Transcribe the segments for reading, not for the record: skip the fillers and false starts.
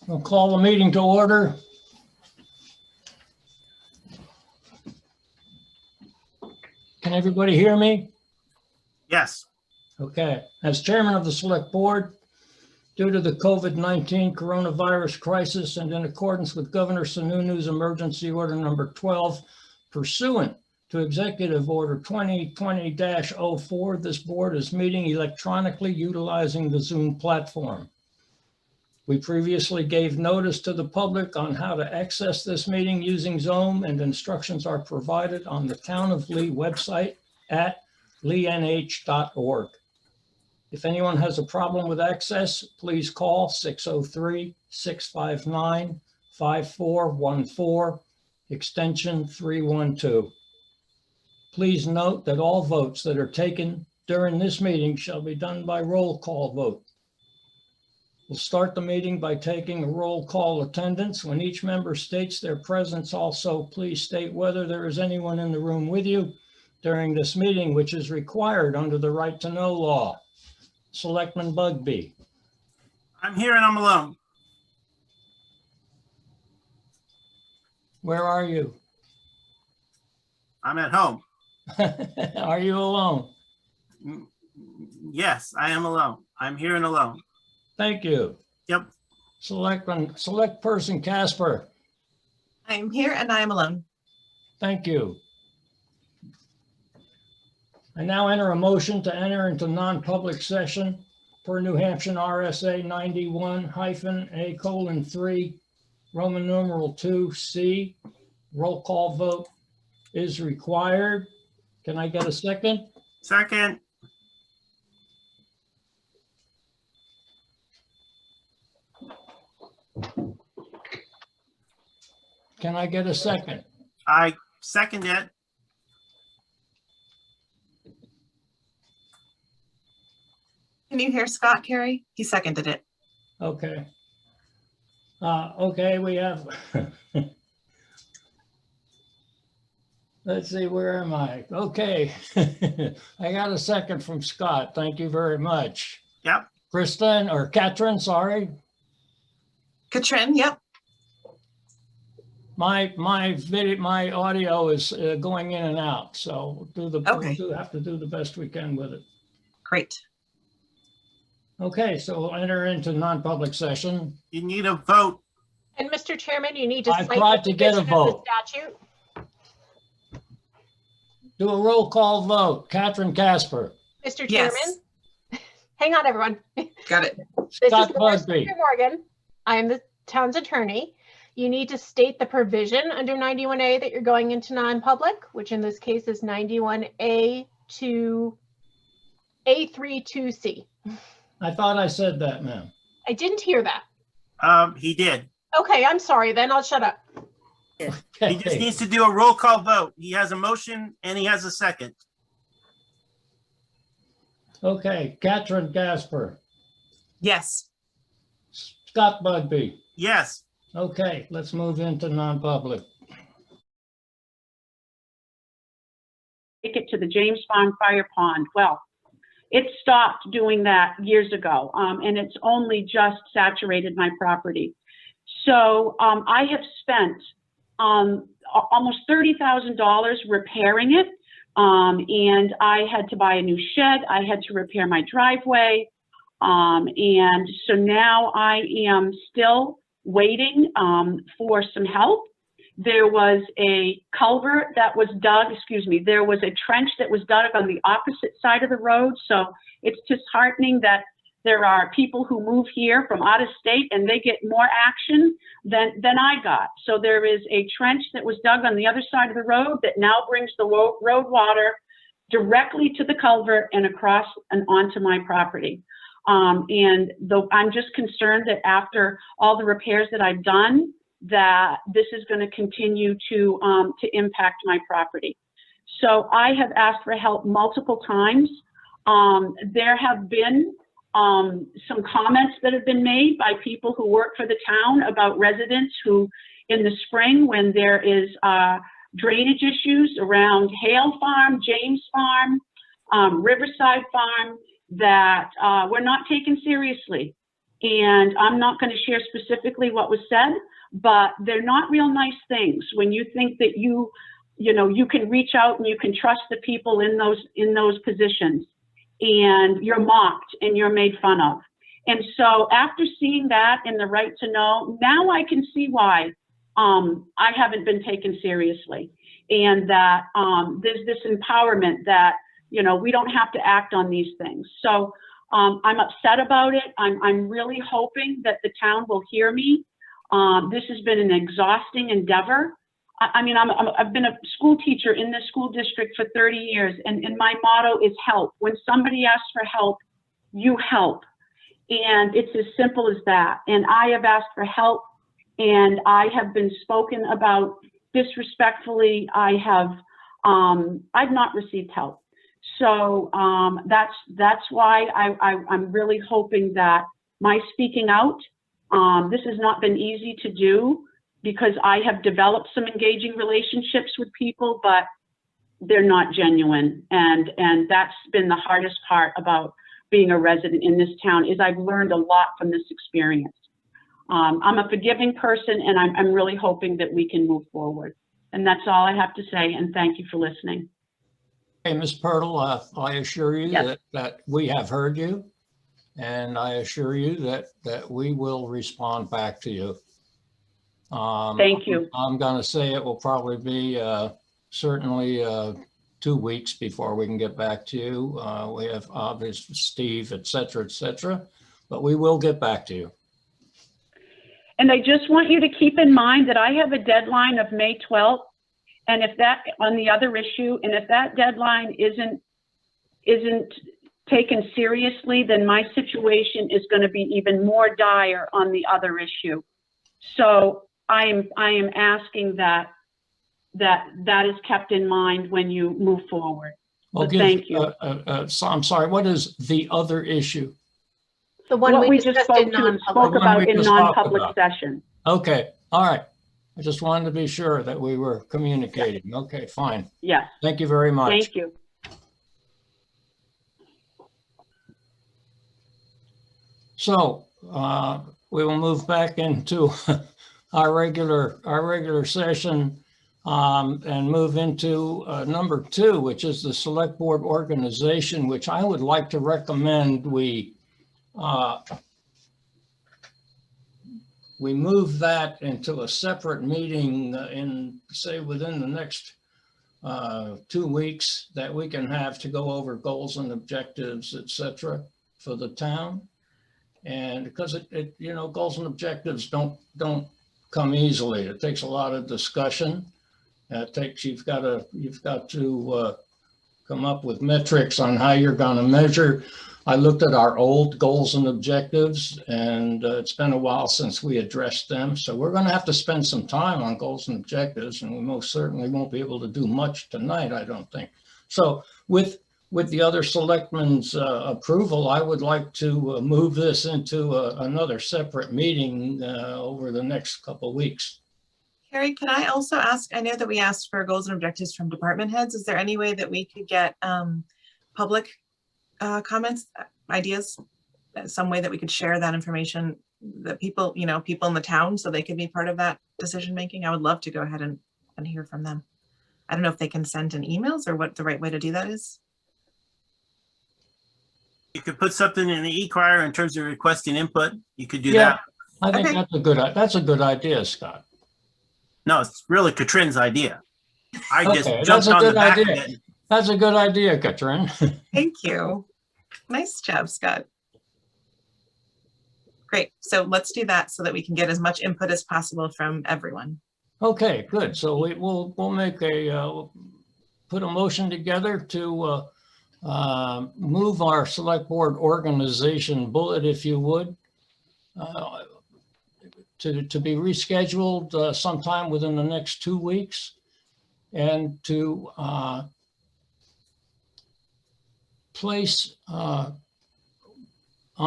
I'll call the meeting to order. Can everybody hear me? Yes. Okay. As chairman of the select board, due to the COVID-19 coronavirus crisis and in accordance with Governor Sununu's emergency order number 12, pursuant to Executive Order 2020-04, this board is meeting electronically utilizing the Zoom platform. We previously gave notice to the public on how to access this meeting using Zoom, and instructions are provided on the Town of Lee website at leenh.org. If anyone has a problem with access, please call 603-659-5414, extension 312. Please note that all votes that are taken during this meeting shall be done by roll call vote. We'll start the meeting by taking a roll call attendance. When each member states their presence, also please state whether there is anyone in the room with you during this meeting, which is required under the right to know law. Selectman Bugby. I'm here and I'm alone. Where are you? I'm at home. Are you alone? Yes, I am alone. I'm here and alone. Thank you. Yep. Select person Casper. I'm here and I am alone. Thank you. I now enter a motion to enter into non-public session per New Hampshire RSA 91-A:3, Roman numeral 2C. Roll call vote is required. Can I get a second? Second. Can I get a second? I second it. Can you hear Scott, Carrie? He seconded it. Okay. Okay, we have, let's see, where am I? Okay. I got a second from Scott. Thank you very much. Yep. Kristen, or Katrin, sorry. Katrin, yep. My audio is going in and out, so Okay. we'll have to do the best we can with it. Great. Okay, so we'll enter into non-public session. You need a vote. And Mr. Chairman, you need to I cite tried the to get a provision of the vote. statute. Do a roll call vote. Katrin Casper. Mr. Yes. Chairman, hang on, everyone. Got it. This Scott is Laura Busby. Morgan. I am the town's attorney. You need to state the provision under 91A that you're going into non-public, which in this case is 91A to A32C. I thought I said that, ma'am. I didn't hear that. He did. Okay, I'm sorry, then I'll shut up. He just Okay. needs to do a roll call vote. He has a motion and he has a second. Okay, Katrin Casper. Yes. Scott Bugby. Yes. Okay, let's move into non-public. Take it to the James Farm Fire Pond. Well, it stopped doing that years ago, and it's only just saturated my property. So I have spent almost $30,000 repairing it, and I had to buy a new shed. I had to repair my driveway, and so now I am still waiting for some help. There was a culvert that was dug, there was a trench that was dug on the opposite side of the road. So it's disheartening that there are people who move here from out of state and they get more action than I got. So there is a trench that was dug on the other side of the road that now brings the road water directly to the culvert and across and onto my property. And though I'm just concerned that after all the repairs that I've done, that this is going to continue to impact my property. So I have asked for help multiple times. There have been some comments that have been made by people who work for the town about residents who, in the spring, when there is drainage issues around Hale Farm, James Farm, Riverside Farm, that were not taken seriously. And I'm not going to share specifically what was said, but they're not real nice things when you think that you can reach out and you can trust the people in those positions, and you're mocked and you're made fun of. And so after seeing that and the right to know, now I can see why I haven't been taken seriously, and that there's this empowerment that, we don't have to act on these things. So I'm upset about it. I'm really hoping that the town will hear me. This has been an exhausting endeavor. I've been a school teacher in this school district for 30 years, and my motto is help. When somebody asks for help, you help. And it's as simple as that. And I have asked for help, and I have been spoken about disrespectfully. I've not received help. So that's why I'm really hoping that my speaking out, this has not been easy to do, because I have developed some engaging relationships with people, but they're not genuine. And that's been the hardest part about being a resident in this town, is I've learned a lot from this experience. I'm a forgiving person, and I'm really hoping that we can move forward. And that's all I have to say, and thank you for listening. Hey, Ms. Pirtle, I assure you Yes. that we have heard you, and I assure you that we will respond back to you. Thank you. I'm going to say it will probably be certainly 2 weeks before we can get back to you. We have obviously Steve, et cetera, but we will get back to you. And I just want you to keep in mind that I have a deadline of May 12th. And if that, on the other issue, and if that deadline isn't taken seriously, then my situation is going to be even more dire on the other issue. So I am asking that is kept in mind when you move forward. Well, So thank you. So I'm sorry, what is the other issue? The one What we we just discussed in spoke non-public. about we in just talked non-public about. session. Okay, all right. I just wanted to be sure that we were communicating. Okay, fine. Yes, Thank you very much. thank you. So we will move back into our regular session and move into number 2, which is the select board organization, which I would like to recommend we move that into a separate meeting in, say, within the next 2 weeks, that we can have to go over goals and objectives, et cetera, for the town. And because it goals and objectives don't come easily. It takes a lot of discussion. You've got to come up with metrics on how you're going to measure. I looked at our old goals and objectives, and it's been a while since we addressed them. So we're going to have to spend some time on goals and objectives, and we most certainly won't be able to do much tonight, I don't think. So with the other selectmen's approval, I would like to move this into another separate meeting over the next couple of weeks. Carrie, can I also ask, I know that we asked for goals and objectives from department heads. Is there any way that we could get public comments, ideas, some way that we could share that information, that people in the town, so they could be part of that decision making? I would love to go ahead and hear from them. I don't know if they can send in emails or what the right way to do that is. You could put something in the e-crier in terms of requesting input. You could do Yeah. that. I think Okay. that's a good idea, Scott. No, it's really Katrin's idea. I just Okay, jumped that's a on the good back of idea. it. That's a good idea, Katrin. Thank you. Nice job, Scott. Great. So let's do that so that we can get as much input as possible from everyone. Okay, good. So we'll make put a motion together to move our select board organization bullet, if you would, to be rescheduled sometime within the next 2 weeks, and to place, I'm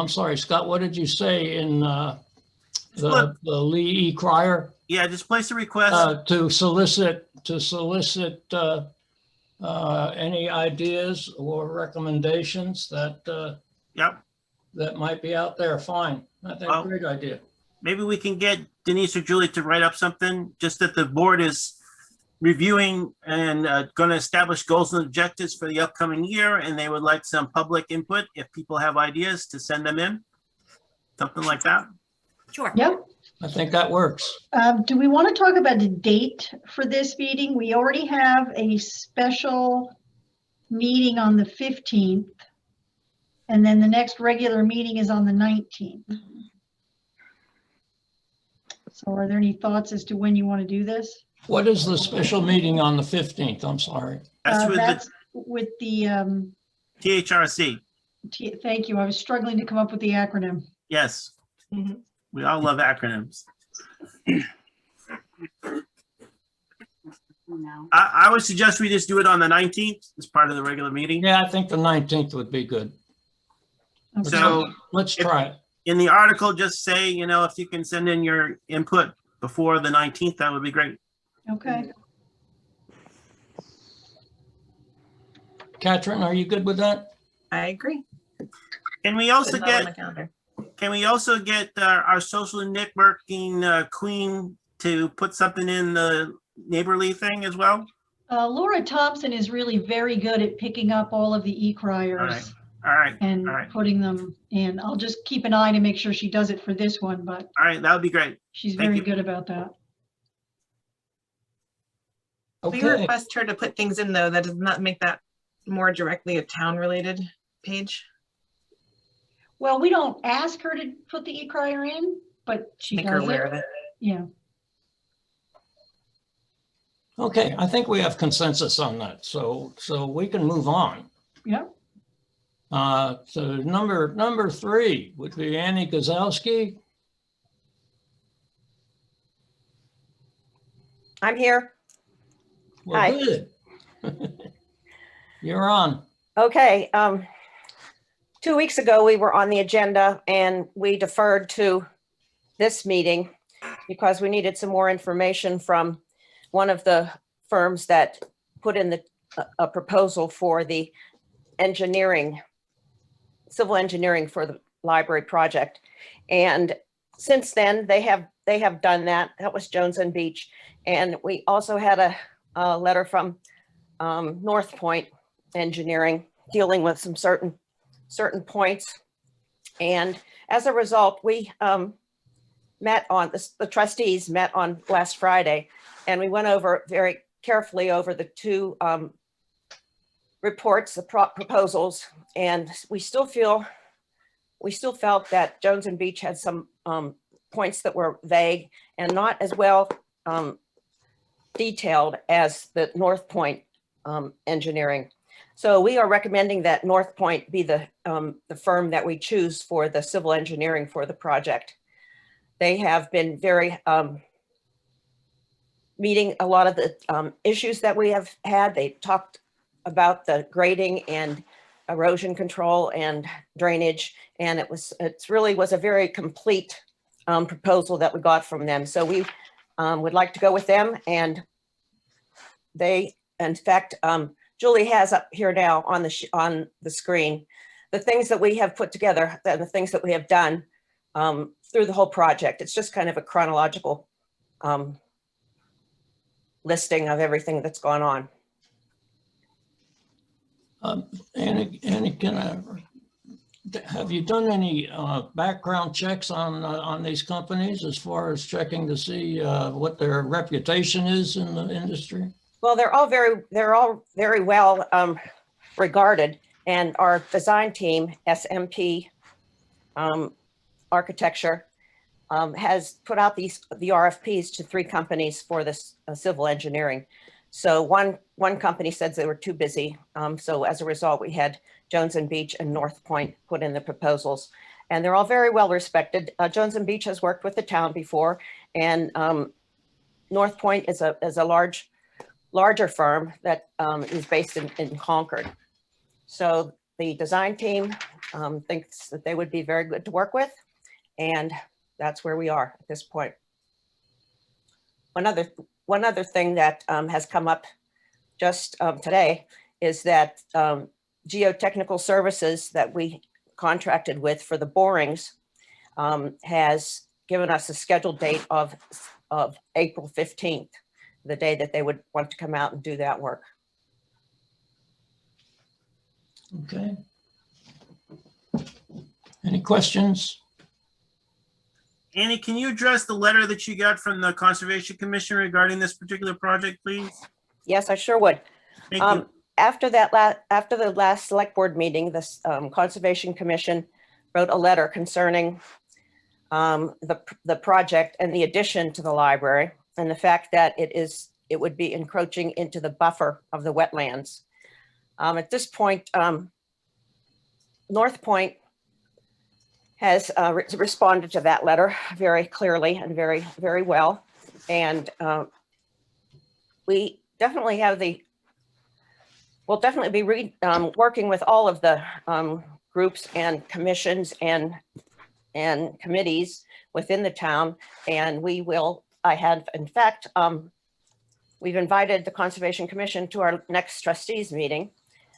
sorry, Scott, what did you say in the Lee E. Crier? Yeah, just place a request. To solicit any ideas or recommendations that Yep. that might be out there. Fine. That's Well- a great idea. Maybe we can get Denise or Julie to write up something, just that the board is reviewing and going to establish goals and objectives for the upcoming year, and they would like some public input if people have ideas to send them in. Something like that. Sure. Yep. I think that works. Do we want to talk about the date for this meeting? We already have a special meeting on the 15th. And then the next regular meeting is on the 19th. So are there any thoughts as to when you want to do this? What is the special meeting on the 15th? I'm sorry. That's with the That's with the, THRC. thank you. I was struggling to come up with the acronym. Yes. Mhm. We all love acronyms. No. I would suggest we just do it on the 19th as part of the regular meeting. Yeah, I think the 19th would be good. Okay. So Let's try it. in the article, just say, if you can send in your input before the 19th, that would be great. Okay. Katrin, are you good with that? I agree. Can we also Put it on my get, calendar. our social networking queen to put something in the neighborly thing as well? Laura Thompson is really very good at picking up all of the All right. e-criers All right, and all right. putting them in. I'll just keep an eye to make sure she does it for this one, but all right, that would be great. she's Thank very you. good about that. We Okay, request her to put things in though, that does not make that more directly a town related page. Well, we don't ask her to put the e-crier in, but she Make her does aware it. of it. Yeah. okay, I think we have consensus on that, so we can move on. Yep. So number 3 would be Annie Gazowski. I'm here. Well, Hi. good. You're on. Okay. 2 weeks ago, we were on the agenda and we deferred to this meeting because we needed some more information from one of the firms that put in a proposal for the civil engineering for the library project. And since then, they have done that. That was Jones and Beach. And we also had a letter from North Point Engineering dealing with some certain points. And as a result, we the trustees met on last Friday, and we went over very carefully over the two reports, the proposals, and we still felt that Jones and Beach had some points that were vague and not as well detailed as the North Point Engineering. So we are recommending that North Point be the firm that we choose for the civil engineering for the project. They have been very meeting a lot of the issues that we have had. They talked about the grading and erosion control and drainage, and it really was a very complete proposal that we got from them. So we would like to go with them, and they, in fact, Julie has up here now on the screen the things that we have put together, the things that we have done through the whole project. It's just kind of a chronological listing of everything that's gone on. Annie, have you done any background checks on these companies as far as checking to see what their reputation is in the industry? Well, they're all very well regarded, and our design team, SMP Architecture, has put out the RFPs to 3 companies for this civil engineering. So one company said they were too busy. So as a result, we had Jones and Beach and North Point put in the proposals, and they're all very well respected. Jones and Beach has worked with the town before, and North Point is a larger firm that is based in Concord. So the design team thinks that they would be very good to work with, and that's where we are at this point. One other thing that has come up just today is that Geotechnical Services that we contracted with for the borings has given us a scheduled date of April 15th, the day that they would want to come out and do that work. Okay. Any questions? Annie, can you address the letter that you got from the Conservation Commission regarding this particular project, please? Yes, I sure would. Thank you. After the last select board meeting, the Conservation Commission wrote a letter concerning the project and the addition to the library, and the fact that it would be encroaching into the buffer of the wetlands. At this point, North Point has responded to that letter very clearly and very, very well. And we definitely we'll definitely be working with all of the groups and commissions and committees within the town. And in fact, we've invited the Conservation Commission to our next trustees meeting.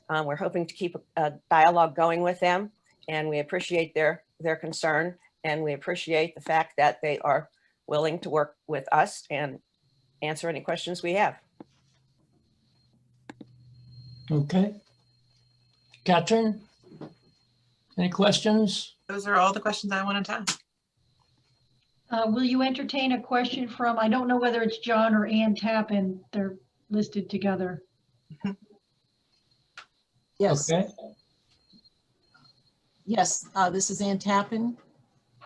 We're hoping to keep a dialogue going with them, and we appreciate their concern, and we appreciate the fact that they are willing to work with us and answer any questions we have. Okay. Catherine? Any questions? Those are all the questions I wanted to ask. Will you entertain a question from, I don't know whether it's John or Ann Tappan, they're listed together. Yes, Okay. yes, this is Ann Tappan.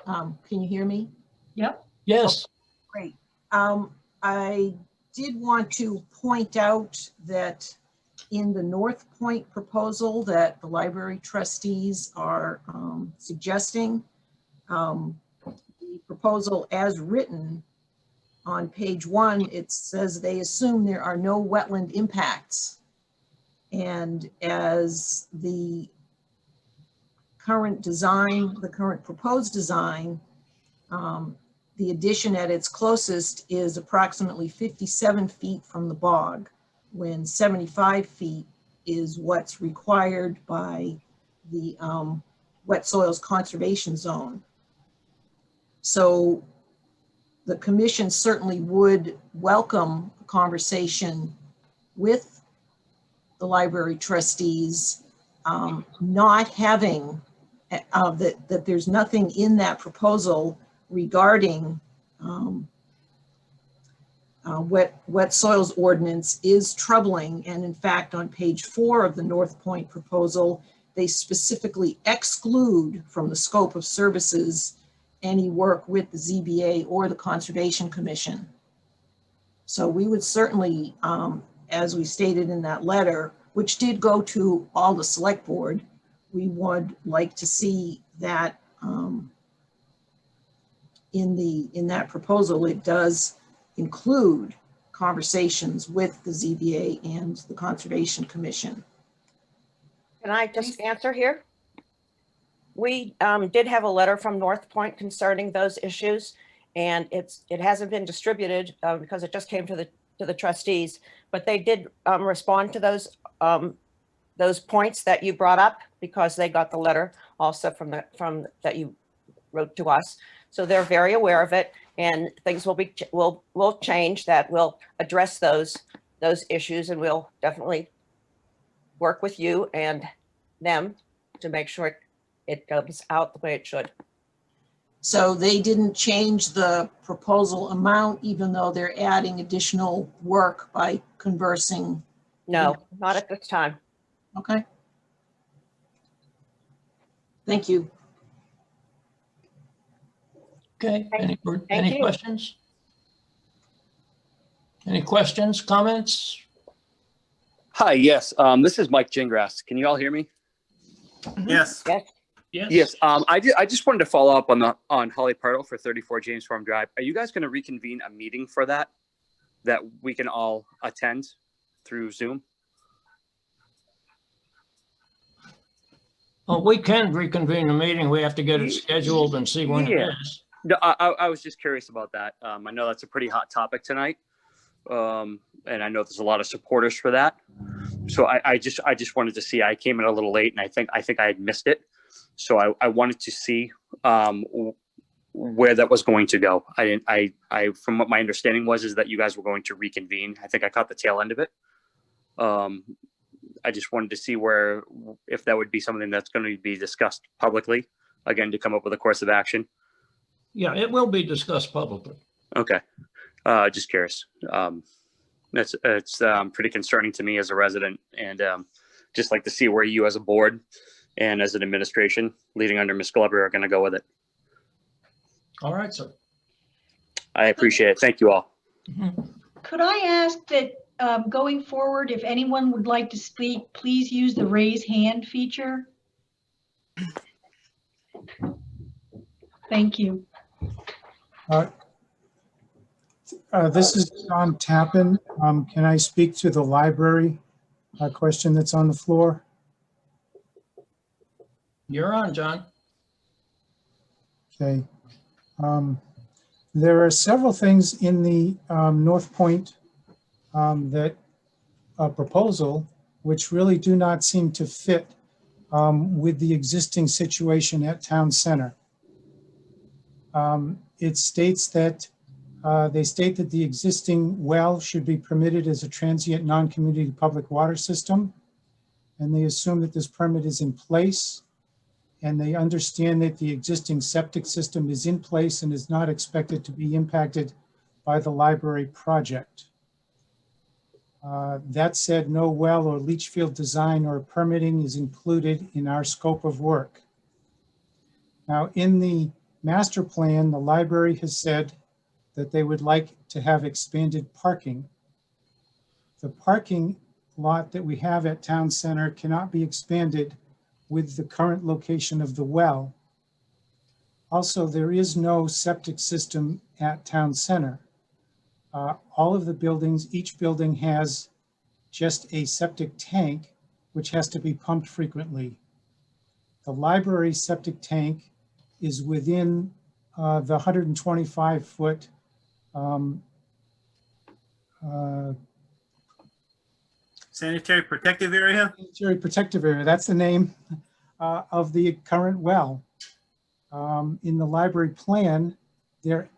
Can you hear me? Yep. Yes. Great. I did want to point out that in the North Point proposal that the library trustees are suggesting, the proposal as written on page 1, it says they assume there are no wetland impacts. And as the current design, the current proposed design, the addition at its closest is approximately 57 feet from the bog, when 75 feet is what's required by the Wet Soils Conservation Zone. So the commission certainly would welcome a conversation with the library trustees, not having that there's nothing in that proposal regarding wet soils ordinance is troubling. And in fact, on page 4 of the North Point proposal, they specifically exclude from the scope of services any work with the ZBA or the Conservation Commission. So we would certainly, as we stated in that letter, which did go to all the select board, we would like to see that in that proposal, it does include conversations with the ZBA and the Conservation Commission. Can I just answer here? We did have a letter from North Point concerning those issues, and it hasn't been distributed because it just came to the trustees, but they did respond to those points that you brought up because they got the letter also from that you wrote to us. So they're very aware of it, and things will change that will address those issues, and we'll definitely work with you and them to make sure it comes out the way it should. So they didn't change the proposal amount, even though they're adding additional work by conversing? No, not at this time. Okay. Thank you. Okay. Any you. questions? Any questions, comments? Hi, yes, this is Mike Gingras. Can you all hear me? Yes. Yes. Yes, I just wanted to follow up on Holly Partle for 34 James Farm Drive. Are you guys going to reconvene a meeting for that we can all attend through Zoom? Oh, we can reconvene the meeting. We have to get it scheduled and see when it Yeah. is. No, I was just curious about that. I know that's a pretty hot topic tonight. And I know there's a lot of supporters for that. So I just wanted to see, I came in a little late and I think I had missed it. So I wanted to see where that was going to go. I didn't, from what my understanding was, is that you guys were going to reconvene. I think I caught the tail end of it. I just wanted to see if that would be something that's going to be discussed publicly, again, to come up with a course of action. Yeah, it will be discussed publicly. Okay. Just curious. It's pretty concerning to me as a resident, and just like to see where you as a board and as an administration leading under Ms. Glover are going to go with it. All right, sir. I appreciate it. Thank you all. Could I ask that going forward, if anyone would like to speak, please use the raise hand feature? Thank you. This is John Tappan. Can I speak to the library question that's on the floor? You're on, John. Okay. There are several things in the North Point proposal which really do not seem to fit with the existing situation at Town Center. It states that they state that the existing well should be permitted as a transient non-community public water system. And they assume that this permit is in place. And they understand that the existing septic system is in place and is not expected to be impacted by the library project. That said, no well or leach field design or permitting is included in our scope of work. Now, in the master plan, the library has said that they would like to have expanded parking. The parking lot that we have at Town Center cannot be expanded with the current location of the well. Also, there is no septic system at Town Center. All of the buildings, each building has just a septic tank, which has to be pumped frequently. The library septic tank is within the 125-foot Sanitary protective area? sanitary protective area. That's the name of the current well. In the library plan, they're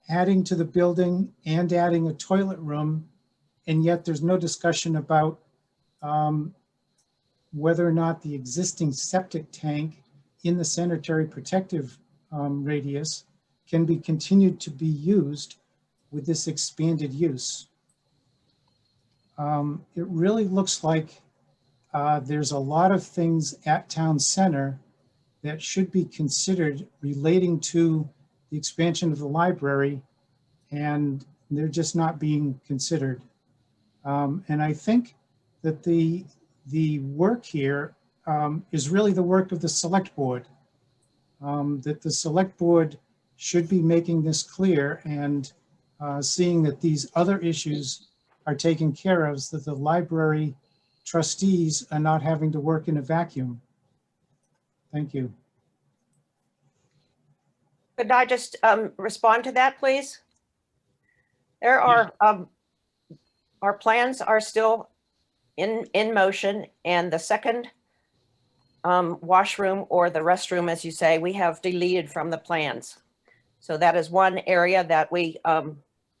adding to the building and adding a toilet room, and yet there's no discussion about whether or not the existing septic tank in the sanitary protective radius can be continued to be used with this expanded use. It really looks like there's a lot of things at Town Center that should be considered relating to the expansion of the library, and they're just not being considered. And I think that the work here is really the work of the select board, that the select board should be making this clear and seeing that these other issues are taken care of, so that the library trustees are not having to work in a vacuum. Thank you. Could I just respond to that, please? There are, our plans are still in motion, and the second washroom, or the restroom, as you say, we have deleted from the plans. So that is one area that we,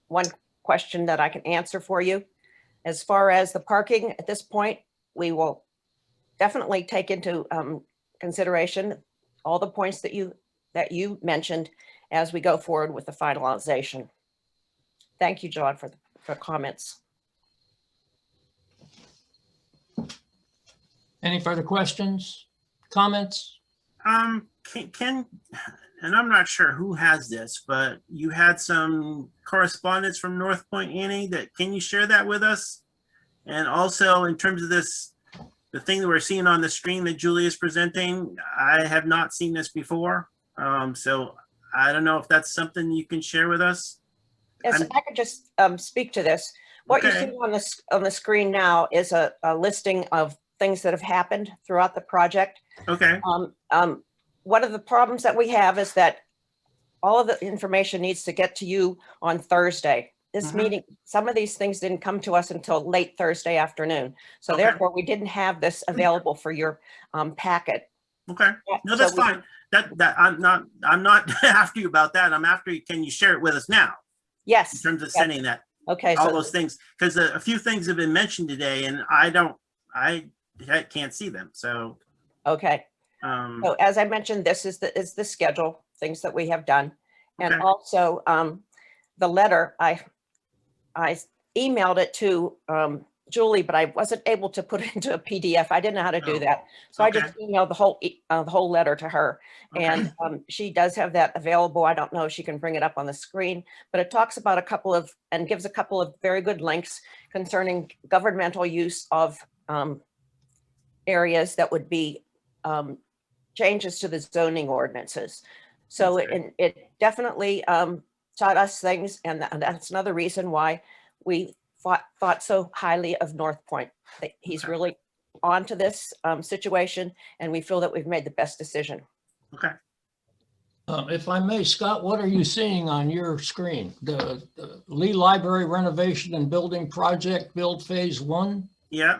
one question that I can answer for you. As far as the parking, at this point, we will definitely take into consideration all the points that you mentioned as we go forward with the finalization. Thank you, John, for comments. Any further questions, comments? And I'm not sure who has this, but you had some correspondence from North Point, Annie, can you share that with us? And also in terms of this, the thing that we're seeing on the screen that Julie is presenting, I have not seen this before. So I don't know if that's something you can share with us. Yes, I could just speak to this. What you see on the screen now is a listing of things that have happened throughout the project. Okay. One of the problems that we have is that all of the information needs to get to you on Thursday. This meeting, some of these things didn't come to us until late Thursday afternoon. So therefore, we didn't have this available for your packet. Okay. No, that's fine. I'm not after you about that. I'm after you. Can you share it with us now in Yes. terms of yes. sending that, Okay, all so those things? Because a few things have been mentioned today and I can't see them. So, okay. So as I mentioned, this is the schedule, things that we have done. And Okay. also the letter, I emailed it to Julie, but I wasn't able to put it into a PDF. I didn't know how to do Oh, that. So I just okay. emailed the whole letter to her. And she does have that available. I don't know if she can bring it up on the screen, but it talks about and gives a couple of very good links concerning governmental use of areas that would be changes to the zoning ordinances. So Okay. it definitely taught us things, and that's another reason why we thought so highly of North Point. That he's Okay. really onto this situation, and we feel that we've made the best decision. Okay. If I may, Scott, what are you seeing on your screen? The Lee Library renovation and building project build phase 1? Yeah.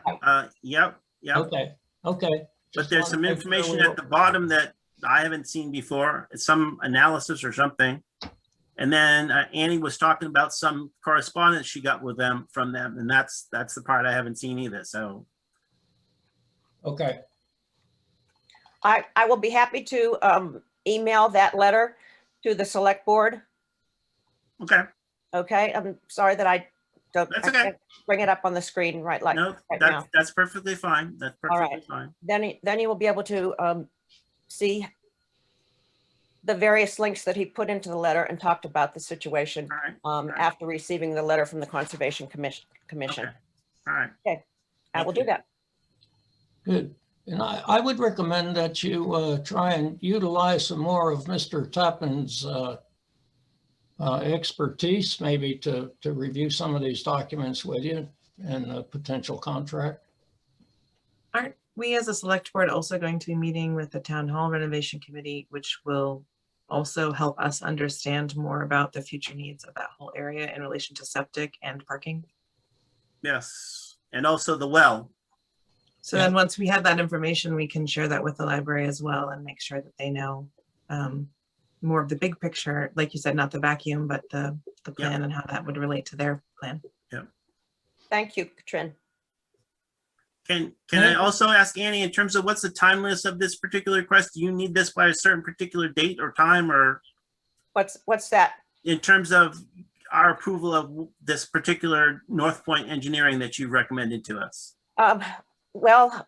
Yep. Okay, okay. But Just there's wanted some to make sure information we at were- the bottom that I haven't seen before. It's some analysis or something. And then Annie was talking about some correspondence she got with them from them, and that's the part I haven't seen either. So Okay, I will be happy to email that letter to the select board. okay, Okay, I'm sorry that I don't That's I okay. can't bring it up on the screen right no, right now. that's perfectly fine. That's All right. perfectly fine. Then you will be able to see the various links that he put into the letter and talked about the situation All right. after receiving the letter from the Conservation Commission. Okay. All right. I will Thank do you. that. good. And I would recommend that you try and utilize some more of Mr. Tappan's expertise, maybe to review some of these documents with you and a potential contract. Aren't we as a select board also going to be meeting with the town hall renovation committee, which will also help us understand more about the future needs of that whole area in relation to septic and parking? Yes. And also the well. So then once we have that information, we can share that with the library as well and make sure that they know more of the big picture, like you said, not the vacuum, but the plan and how that would relate to their plan. Thank you, Katrin. Can I also ask Annie, in terms of what's the timeliness of this particular request? Do you need this by a certain particular date or time, or What's that? in terms of our approval of this particular North Point engineering that you recommended to us? Well,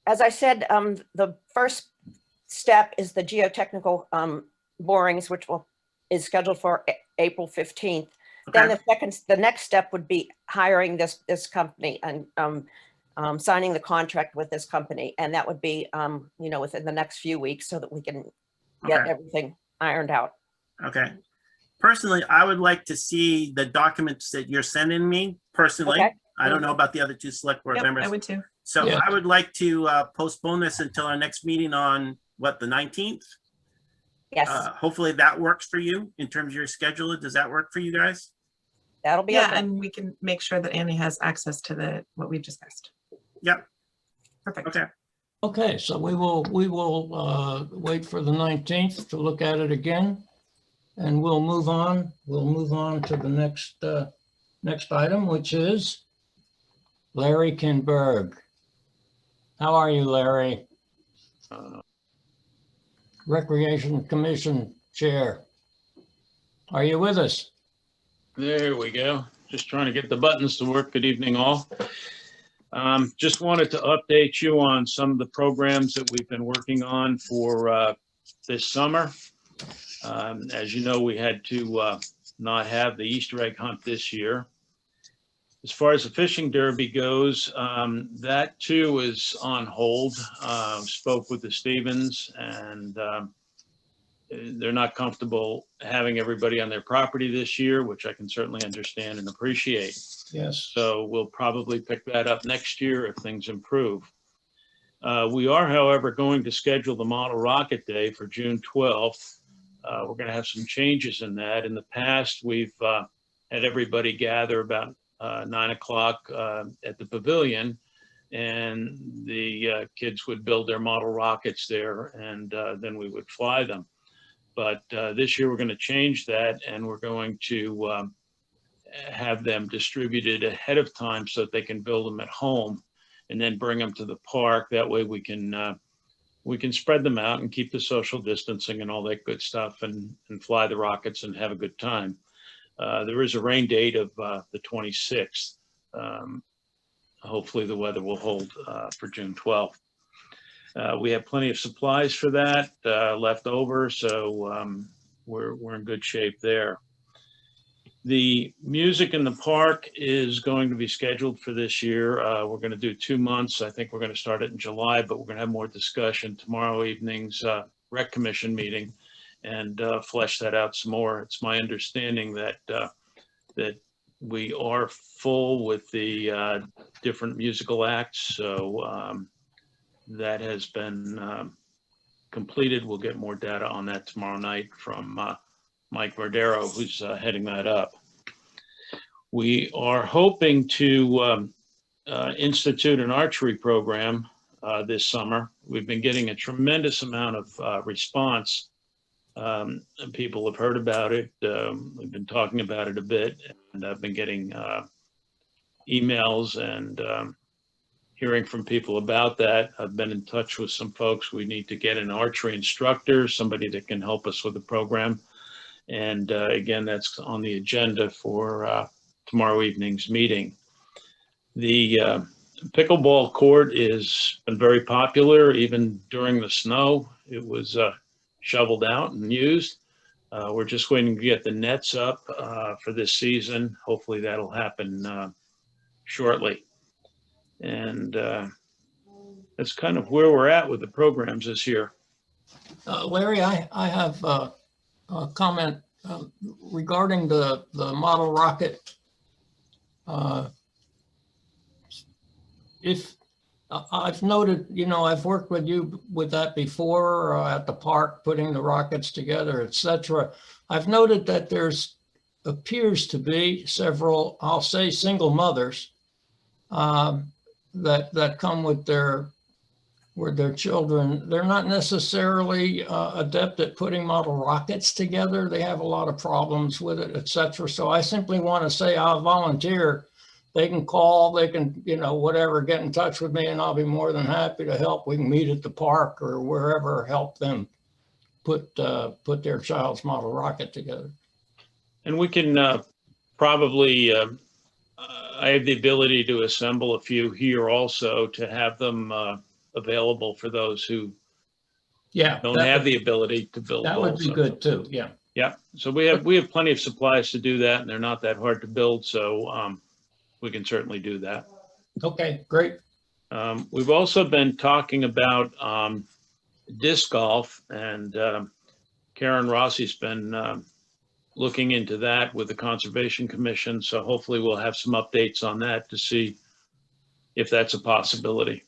as I said, the first step is the geotechnical borings, which is scheduled for April 15th. Then Okay. the next step would be hiring this company and signing the contract with this company. And that would be, within the next few weeks so that we can get Okay. everything ironed out. Okay. Personally, I would like to see the documents that you're sending me personally. Okay. I don't know about the other two select board Yep, members. I would too. So Yeah. I would like to postpone this until our next meeting on the 19th? Yes, Hopefully that works for you in terms of your schedule. Does that work for you guys? that'll be Yeah, okay. and we can make sure that Annie has access to what we've discussed. Yep. Perfect. Okay. Okay, so we will wait for the 19th to look at it again. And we'll move on to the next item, which is Larry Kinberg. How are you, Larry? Recreation Commission Chair. Are you with us? There we go. Just trying to get the buttons to work. Good evening, all. Just wanted to update you on some of the programs that we've been working on for this summer. As you know, we had to not have the Easter egg hunt this year. As far as the fishing derby goes, that too is on hold. Spoke with the Stevens, and they're not comfortable having everybody on their property this year, which I can certainly understand and appreciate. Yes. So we'll probably pick that up next year if things improve. We are, however, going to schedule the Model Rocket Day for June 12th. We're going to have some changes in that. In the past, we've had everybody gather about 9 o'clock at the pavilion, and the kids would build their model rockets there, and then we would fly them. But this year we're going to change that, and we're going to have them distributed ahead of time so that they can build them at home and then bring them to the park. That way we can spread them out and keep the social distancing and all that good stuff, and fly the rockets and have a good time. There is a rain date of the 26th. Hopefully the weather will hold for June 12th. We have plenty of supplies for that left over, so we're in good shape there. The music in the park is going to be scheduled for this year. We're going to do 2 months. I think we're going to start it in July, but we're going to have more discussion tomorrow evening's rec commission meeting and flesh that out some more. It's my understanding that that we are full with the different musical acts, so that has been completed. We'll get more data on that tomorrow night from Mike Verdero, who's heading that up. We are hoping to institute an archery program this summer. We've been getting a tremendous amount of response. People have heard about it. We've been talking about it a bit, and I've been getting emails and hearing from people about that. I've been in touch with some folks. We need to get an archery instructor, somebody that can help us with the program. And again, that's on the agenda for tomorrow evening's meeting. The pickleball court has been very popular, even during the snow. It was shoveled out and used. We're just waiting to get the nets up for this season. Hopefully that'll happen shortly. And that's kind of where we're at with the programs this year. Larry, I have a comment regarding the model rocket. If I've noted, you know, I've worked with you with that before at the park, putting the rockets together, etc. I've noted that there's appears to be several, I'll say, single mothers that come with their children. They're not necessarily adept at putting model rockets together. They have a lot of problems with it, etc. So I simply want to say I'll volunteer. They can call, they can, you know, whatever, get in touch with me, and I'll be more than happy to help. We can meet at the park or wherever, help them put their child's model rocket together. And we can probably, I have the ability to assemble a few here also to have them available for those who don't have the ability to build. That would be good too, yeah. Yeah, so we have plenty of supplies to do that, and they're not that hard to build, so we can certainly do that. Okay, great. We've also been talking about disc golf, and Karen Rossi's been looking into that with the Conservation Commission, so hopefully we'll have some updates on that to see if that's a possibility.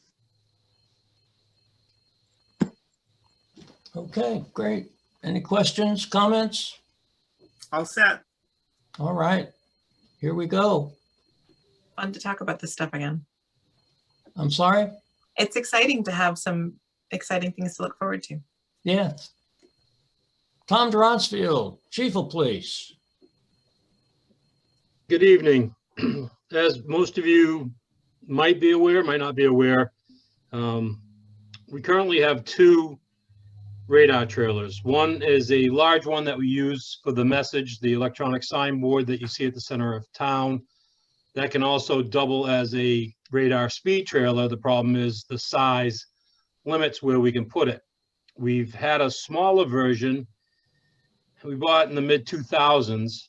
Okay, great. Any questions, comments? All set. All right, here we go. Fun to talk about this stuff again. I'm sorry? It's exciting to have some exciting things to look forward to. Yes. Tom Dronsfield, Chief of Police. Good evening. As most of you might be aware, might not be aware, we currently have 2 radar trailers. One is a large one that we use for the message, the electronic signboard that you see at the center of town. That can also double as a radar speed trailer. The problem is the size limits where we can put it. We've had a smaller version we bought in the mid-2000s.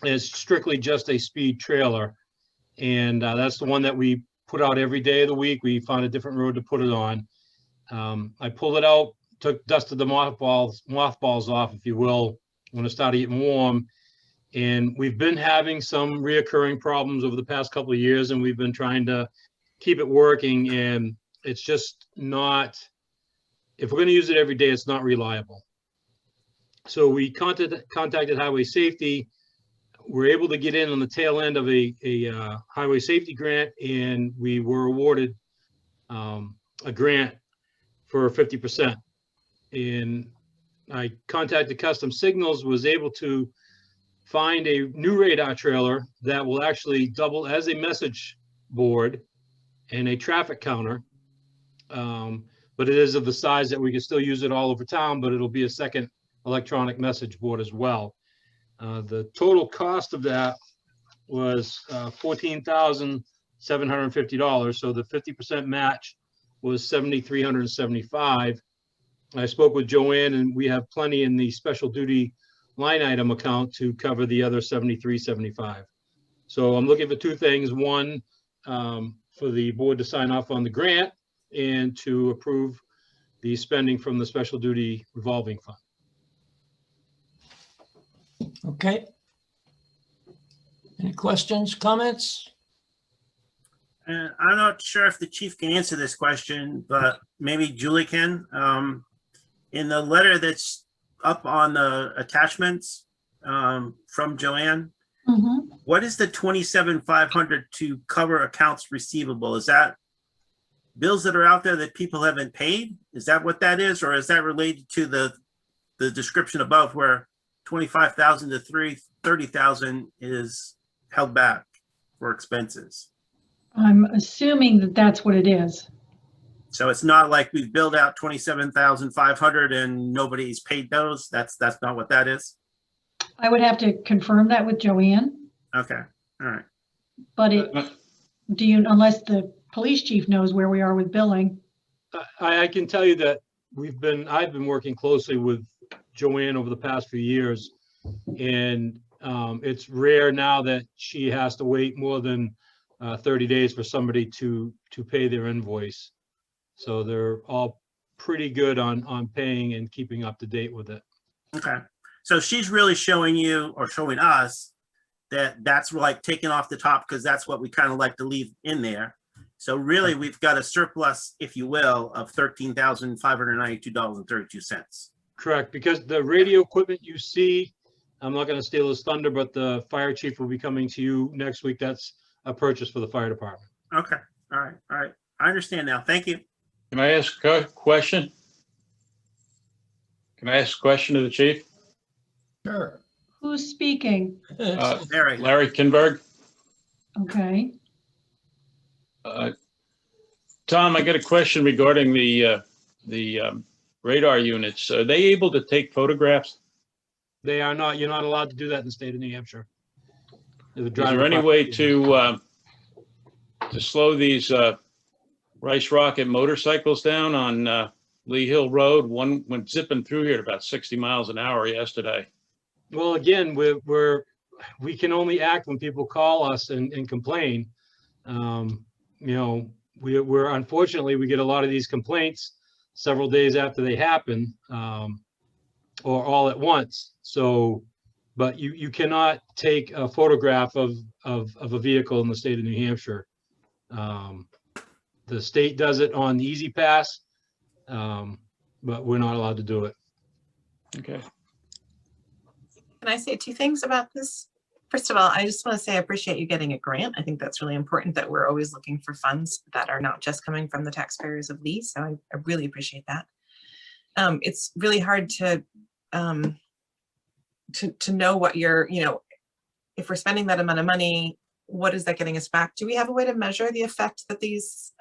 It's strictly just a speed trailer. And that's the one that we put out every day of the week. We found a different road to put it on. I pulled it out, dusted the mothballs off, if you will, when it started getting warm. And we've been having some reoccurring problems over the past couple of years, and we've been trying to keep it working, and it's just not, if we're going to use it every day, it's not reliable. So we contacted Highway Safety. were able to get in on the tail end of a highway safety grant, and we were awarded a grant for 50%. And I contacted Custom Signals, was able to find a new radar trailer that will actually double as a message board and a traffic counter. But it is of the size that we can still use it all over town, but it'll be a second electronic message board as well. The total cost of that was $14,750. So the 50% match was $7,375. I spoke with Joanne, and we have plenty in the special duty line item account to cover the other $7,375. So I'm looking for two things. One, for the board to sign off on the grant and to approve the spending from the special duty revolving fund. Okay. Any questions, comments? I'm not sure if the chief can answer this question, but maybe Julie can. In the letter that's up on the attachments from Joanne, what is the $27,500 to cover accounts receivable? Is that bills that are out there that people haven't paid? Is that what that is? Or is that related to the description above where 25,000 to 30,000 is held back for expenses? I'm assuming that that's what it is. So it's not like we've billed out 27,500 and nobody's paid those. That's not what that is. I would have to confirm that with Joanne, Okay, all right. but unless the police chief knows where we are with billing. I can tell you that I've been working closely with Joanne over the past few years, and it's rare now that she has to wait more than 30 days for somebody to pay their invoice. So they're all pretty good on paying and keeping up to date with it. Okay, so she's really showing you or showing us that that's like taken off the top because that's what we kind of like to leave in there. So really, we've got a surplus, if you will, of $13,592.32. Correct, because the radio equipment you see, I'm not going to steal his thunder, but the fire chief will be coming to you next week. That's a purchase for the fire department. Okay, all right. I understand now. Thank you. Can I ask a question? Can I ask a question to the chief? Sure. Who's speaking? Larry. Larry Kinberg. Okay. Tom, I got a question regarding the radar units. Are they able to take photographs? They are not. You're not allowed to do that in the state of New Hampshire. Is there any way to slow these Rice Rocket motorcycles down on Lee Hill Road? One went zipping through here at about 60 miles an hour yesterday. Well, again, we can only act when people call us and complain. We're unfortunately, we get a lot of these complaints several days after they happen, or all at once. So, but you cannot take a photograph of a vehicle in the state of New Hampshire. The state does it on the Easy Pass, but we're not allowed to do it. Okay. Can I say two things about this? First of all, I just want to say I appreciate you getting a grant. I think that's really important that we're always looking for funds that are not just coming from the taxpayers of Lee. So I really appreciate that. It's really hard to know what if we're spending that amount of money, what is that getting us back? Do we have a way to measure the effect that these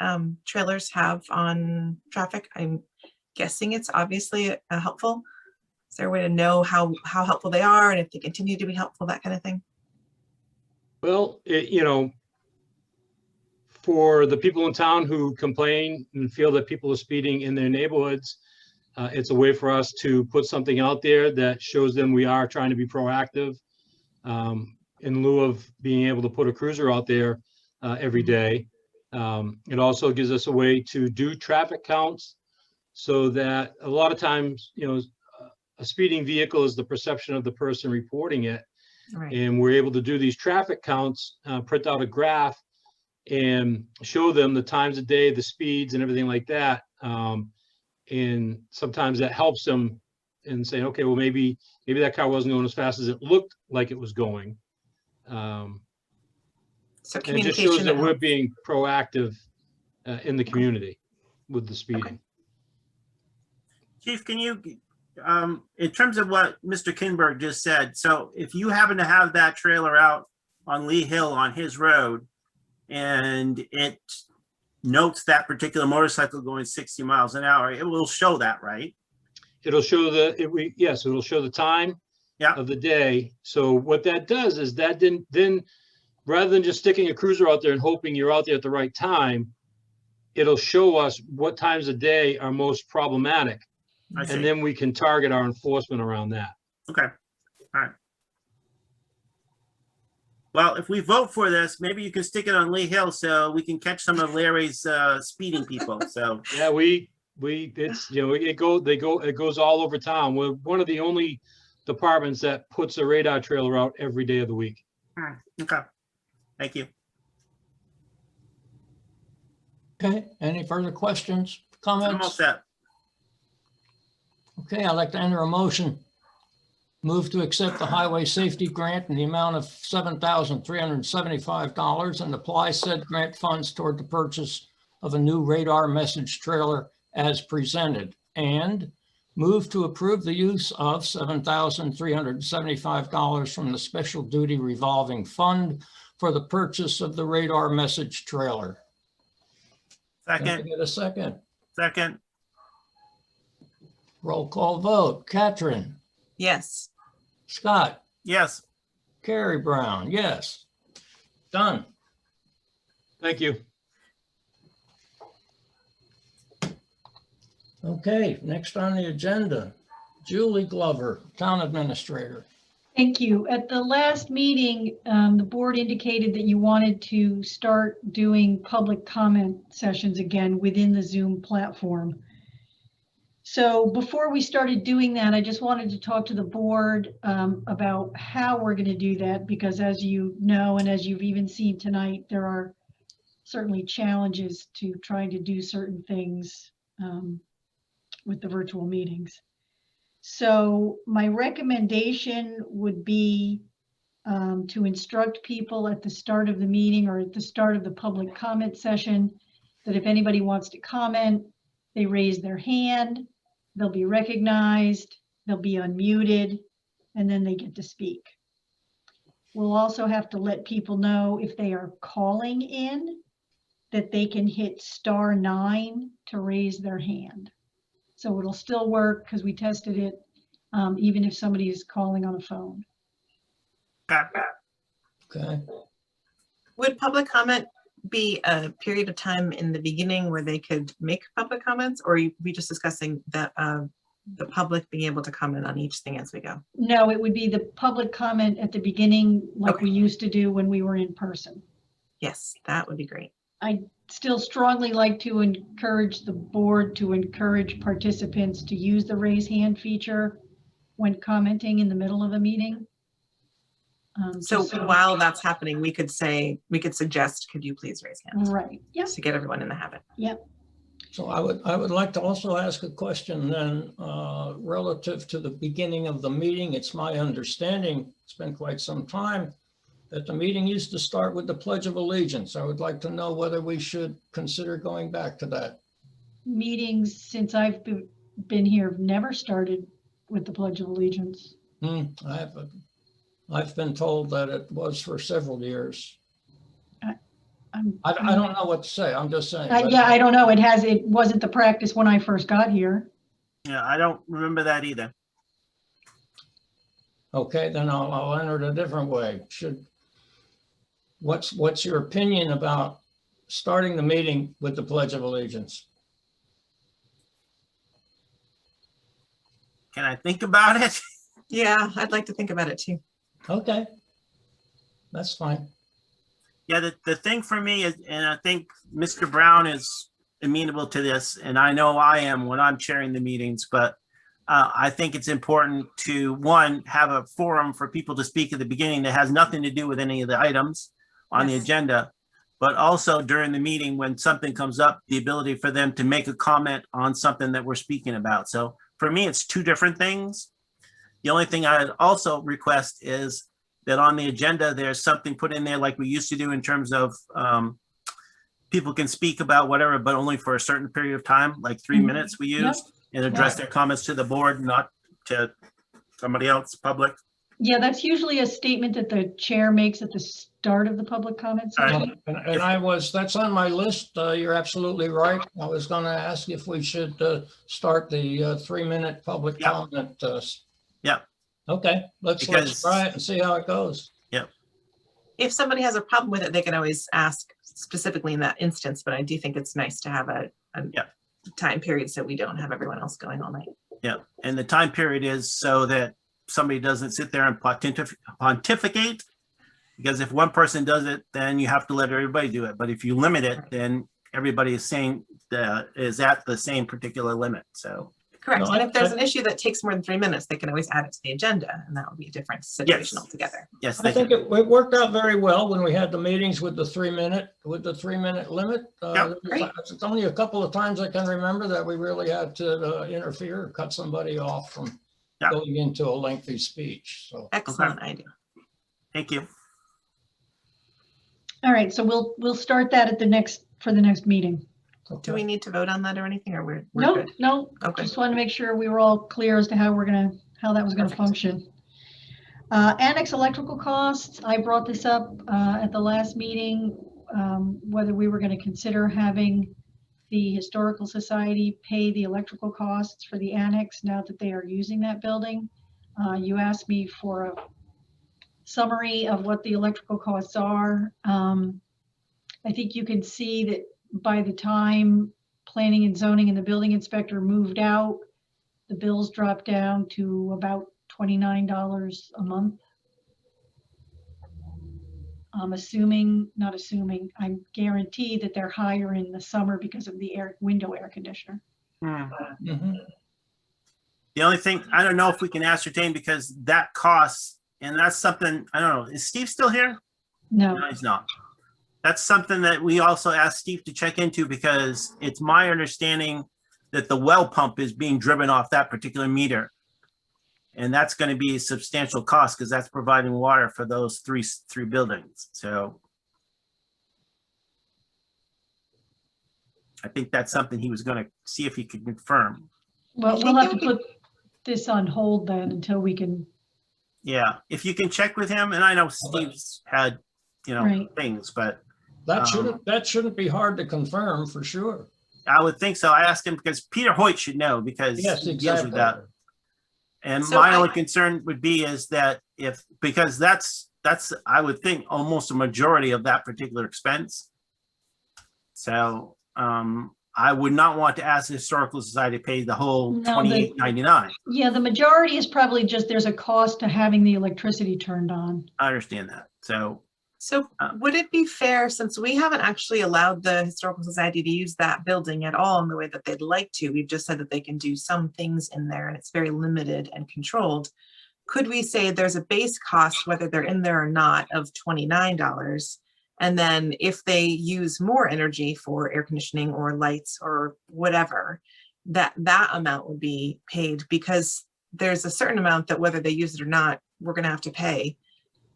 trailers have on traffic? I'm guessing it's obviously helpful. Is there a way to know how helpful they are and if they continue to be helpful, that kind of thing? Well, for the people in town who complain and feel that people are speeding in their neighborhoods, it's a way for us to put something out there that shows them we are trying to be proactive, in lieu of being able to put a cruiser out there every day. It also gives us a way to do traffic counts so that a lot of times, a speeding vehicle is the perception of the person reporting it. Right. And we're able to do these traffic counts, print out a graph and show them the times of day, the speeds and everything like that. And sometimes that helps them and say, okay, well, maybe that car wasn't going as fast as it looked like it was going. So And it just shows communication. that we're being proactive in the community with the speeding. Chief, can you, in terms of what Mr. Kinberg just said, so if you happen to have that trailer out on Lee Hill on his road and it notes that particular motorcycle going 60 miles an hour, it will show that, right? It'll show yes, it'll show the time Yeah. of the day. So what that does is that then rather than just sticking a cruiser out there and hoping you're out there at the right time, it'll show us what times of day are most problematic. I see. And then we can target our enforcement around that. Okay, all right. Well, if we vote for this, maybe you can stick it on Lee Hill so we can catch some of Larry's speeding people, so. Yeah, it's, it goes all over town. We're one of the only departments that puts a radar trailer out every day of the week. Okay, thank you. Okay, any further questions, I'm all comments? set. Okay, I'd like to enter a motion. Move to accept the highway safety grant in the amount of $7,375 and apply said grant funds toward the purchase of a new radar message trailer as presented. And move to approve the use of $7,375 from the special duty revolving fund for the purchase of the radar message trailer. Can I Second, get a second? second, Roll call vote. Katrin, Yes. Scott, yes. Carrie Brown, yes. Done. Thank you. Okay, next on the agenda, Julie Glover, Town Administrator. Thank you. At the last meeting, the board indicated that you wanted to start doing public comment sessions again within the Zoom platform. So before we started doing that, I just wanted to talk to the board about how we're going to do that, because as you know, and as you've even seen tonight, there are certainly challenges to trying to do certain things with the virtual meetings. So my recommendation would be to instruct people at the start of the meeting or at the start of the public comment session that if anybody wants to comment, they raise their hand, they'll be recognized, they'll be unmuted, and then they get to speak. We'll also have to let people know if they are calling in that they can hit *9 to raise their hand. So it'll still work because we tested it, even if somebody is calling on a phone. Okay, Would public comment be a period of time in the beginning where they could make public comments, or are we just discussing that the public being able to comment on each thing as we go? No, it would be the public comment at the beginning like we used to do when we were in person. Yes, that would be great. I still strongly like to encourage the board to encourage participants to use the raise hand feature when commenting in the middle of a meeting. So Just while that's happening, we could suggest, could you please raise hands? Right, yep, To get everyone in the habit. yep. so I would like to also ask a question then relative to the beginning of the meeting. It's my understanding, it's been quite some time, that the meeting used to start with the Pledge of Allegiance. I would like to know whether we should consider going back to that. Meetings since I've been here have never started with the Pledge of Allegiance. I've been told that it was for several years. I I'm- don't know what to say. I'm just saying. Yeah, I don't know. It wasn't the practice when I first got here. Yeah, I don't remember that either. Okay, then I'll enter it a different way. What's your opinion about starting the meeting with the Pledge of Allegiance? Can I think about it? Yeah, I'd like to think about it too. Okay, that's fine. Yeah, the thing for me is, and I think Mr. Brown is amenable to this, and I know I am when I'm chairing the meetings, but I think it's important to, one, have a forum for people to speak at the beginning that has nothing to do with any of the items on the Yes. agenda, but also during the meeting when something comes up, the ability for them to make a comment on something that we're speaking about. So for me, it's two different things. The only thing I'd also request is that on the agenda, there's something put in there like we used to do in terms of people can speak about whatever, but only for a certain period of time, like 3 minutes we used, and address their comments to the board, not to somebody else, public. Yeah, that's usually a statement that the chair makes at the start of the public comment All right. session. And that's on my list. You're absolutely right. I was going to ask if we should start the 3-minute public Yeah. comment. Yeah. Okay, let's Because- try it and see how it goes. If somebody has a problem with it, they can always ask specifically in that instance, but I do think it's nice to have a Yeah. time period so we don't have everyone else going all night. Yeah, and the time period is so that somebody doesn't sit there and pontificate. Because if one person does it, then you have to let everybody do it. But if you limit it, then everybody is saying is at the same particular limit. So Correct. No, And I- if there's an issue that takes more than 3 minutes, they can always add it to the agenda and that would be a different situation Yes. altogether. yes, I they think can. it worked out very well when we had the meetings with the 3-minute limit. Yep. Great. It's only a couple of times I can remember that we really had to interfere, or cut somebody off from Yep. going into a lengthy speech. So Excellent idea. Thank you. All right, so we'll start that at for the next meeting. Do we need to vote on that or anything, or we're No, good? no, Okay. just want to make sure we were all clear as to how that was gonna Perfect. function. Annex electrical costs, I brought this up at the last meeting, whether we were gonna consider having the Historical Society pay the electrical costs for the annex now that they are using that building. You asked me for a summary of what the electrical costs are. I think you can see that by the time planning and zoning and the building inspector moved out, the bills dropped down to about $29 a month. I'm I'm guaranteed that they're higher in the summer because of the window air conditioner. Mhm. The only thing, I don't know if we can ascertain because that costs, and that's something, I don't know, is Steve still here? No, No, he's not. That's something that we also asked Steve to check into because it's my understanding that the well pump is being driven off that particular meter. And that's going to be a substantial cost because that's providing water for those three buildings. So I think that's something he was going to see if he could confirm. well, I we'll think have to that would put this on hold then until we can, Yeah, if you can check with him, and I know Steve's had, Right. things, but That shouldn't be hard to confirm for sure. I would think so. I asked him because Peter Hoyt should know because Yes, he deals with exactly. that. And So my I- only concern would be is that because that's, I would think almost a majority of that particular expense. So, I would not want to ask the Historical Society to pay the whole No, $28.99. yeah, the majority is probably just there's a cost to having the electricity turned on. I understand that. So, So would it be fair, since we haven't actually allowed the Historical Society to use that building at all in the way that they'd like to, we've just said that they can do some things in there and it's very limited and controlled. Could we say there's a base cost, whether they're in there or not, of $29? And then if they use more energy for air conditioning or lights or whatever, that amount would be paid because there's a certain amount that whether they use it or not, we're gonna have to pay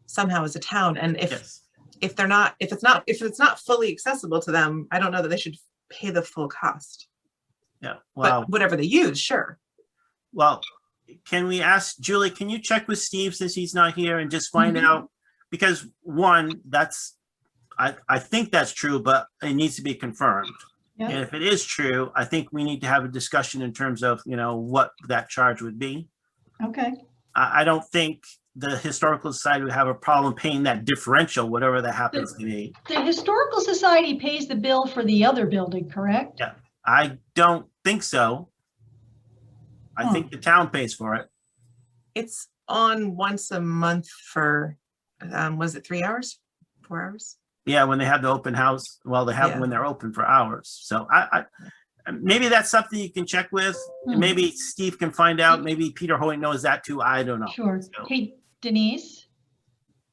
somehow as a town. And yes. if it's not fully accessible to them, I don't know that they should pay the full cost. Yeah. Well, But whatever they use, sure. well, can we ask Julie, can you check with Steve since he's not here and just find Mhm. out? Because one, I think that's true, but it needs to be confirmed. Yeah. And if it is true, I think we need to have a discussion in terms of, what that charge would be. Okay, I don't think the Historical Society would have a problem paying that differential, whatever that happens to be. the Historical Society pays the bill for the other building, correct? Yeah. I don't think so. I Huh. think the town pays for it. It's on once a month for, was it 3 hours? 4 hours? Yeah, when they have the open house, well, they have Yeah. when they're open for hours. So I maybe that's something you can check with. Hmm. Maybe Steve can find out. Maybe Peter Hoyt knows that too. I don't know. Sure. So, Hey, Denise,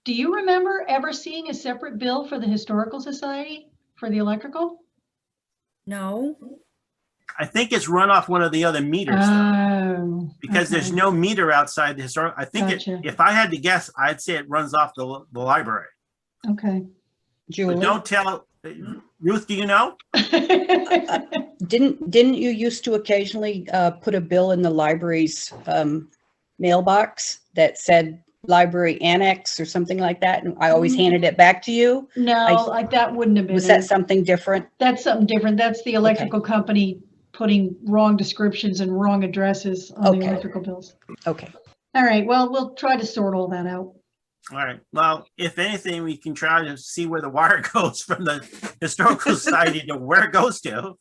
do you remember ever seeing a separate bill for the Historical Society for the electrical? No, I think it's run off one of the other meters though, Oh. because there's okay. no meter outside the historic. I think Gotcha. if I had to guess, I'd say it runs off the library. Okay. But Julie, don't tell, Ruth, do you know? didn't you used to occasionally put a bill in the library's mailbox that said library annex or something like that? And I always handed it back to you. No, like that wouldn't have been. Was that it. something different? That's something different. That's the electrical company putting wrong descriptions and wrong addresses on the Okay. electrical bills. Okay. All right, well, we'll try to sort all that out. All right. Well, if anything, we can try to see where the wire goes from the Historical Society to where it goes to.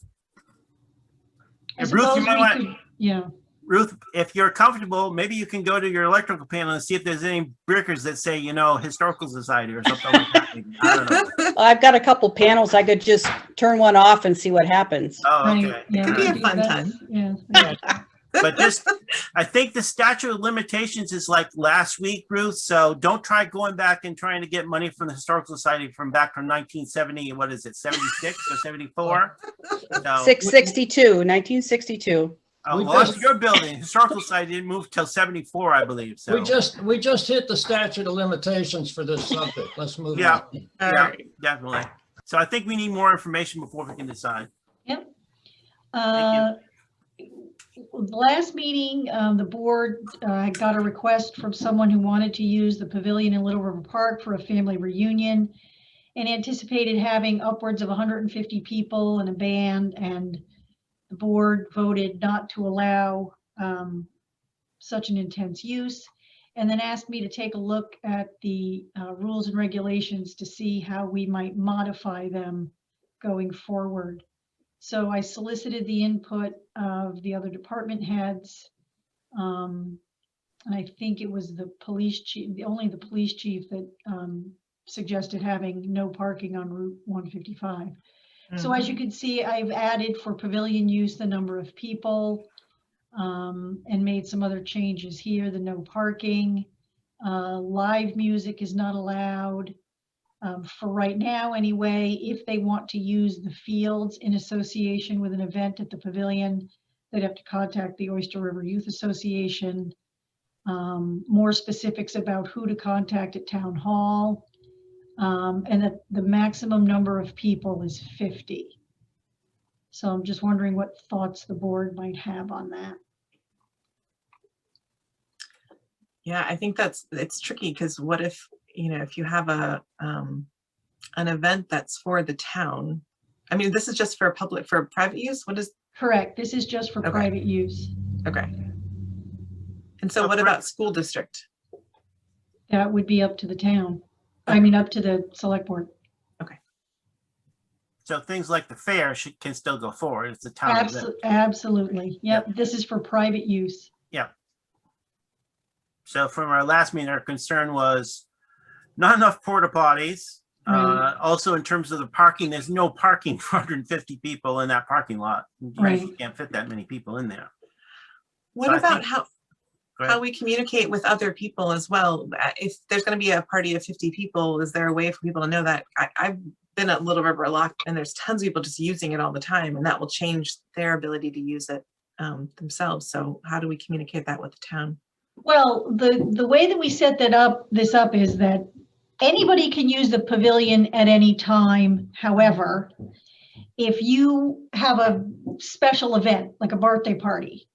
I And Ruth, you suppose might we want, could- Yeah, Ruth, if you're comfortable, maybe you can go to your electrical panel and see if there's any breakers that say, Historical Society or something like that. I don't know. Well, I've got a couple panels. I could just turn one off and see what happens. Oh, right, okay. yeah. Could be a maybe fun that's- time. Yeah. But I think the statute of limitations is like last week, Ruth. So don't try going back and trying to get money from the Historical Society from back from 1970. What is it, 76 or 74? So, 1962. well, We that's just- your building. Historical Society didn't move till 74, I believe. So We just hit the statute of limitations for this subject. Let's move Yeah. on. All yeah, right. definitely. So I think we need more information before we can decide. The last meeting, the board got a request from someone who wanted to use the pavilion in Little River Park for a family reunion and anticipated having upwards of 150 people and a band, and the board voted not to allow such an intense use, and then asked me to take a look at the rules and regulations to see how we might modify them going forward. So I solicited the input of the other department heads. And I think it was the police chief, only the police chief that suggested having no parking on Route 155. So as you can see, I've added for pavilion use the number of people and made some other changes here. The no parking, live music is not allowed. For right now, anyway, if they want to use the fields in association with an event at the pavilion, they'd have to contact the Oyster River Youth Association. More specifics about who to contact at Town Hall, and that the maximum number of people is 50. So I'm just wondering what thoughts the board might have on that. Yeah, I think it's tricky because what if, if you have an event that's for the town, I mean, this is just for private use? What is? Correct. This is just for Okay. private use. Okay. And so what about school district? That would be up to the town. I mean, up to the select board. So things like the fair can still go forward. It's a town event. Absolutely. Yep. This is for private use. So from our last meeting, our concern was not enough porta potties. Right. Also, in terms of the parking, there's no parking for 150 people in that parking lot. Right. You can't fit that many people in there. What So I about think- how Go ahead. we communicate with other people as well? If there's going to be a party of 50 people, is there a way for people to know that? I've been at Little River a lot, and there's tons of people just using it all the time, and that will change their ability to use it themselves. So how do we communicate that with the town? Well, the way that we set this up is that anybody can use the pavilion at any time. However, if you have a special event, like a birthday party,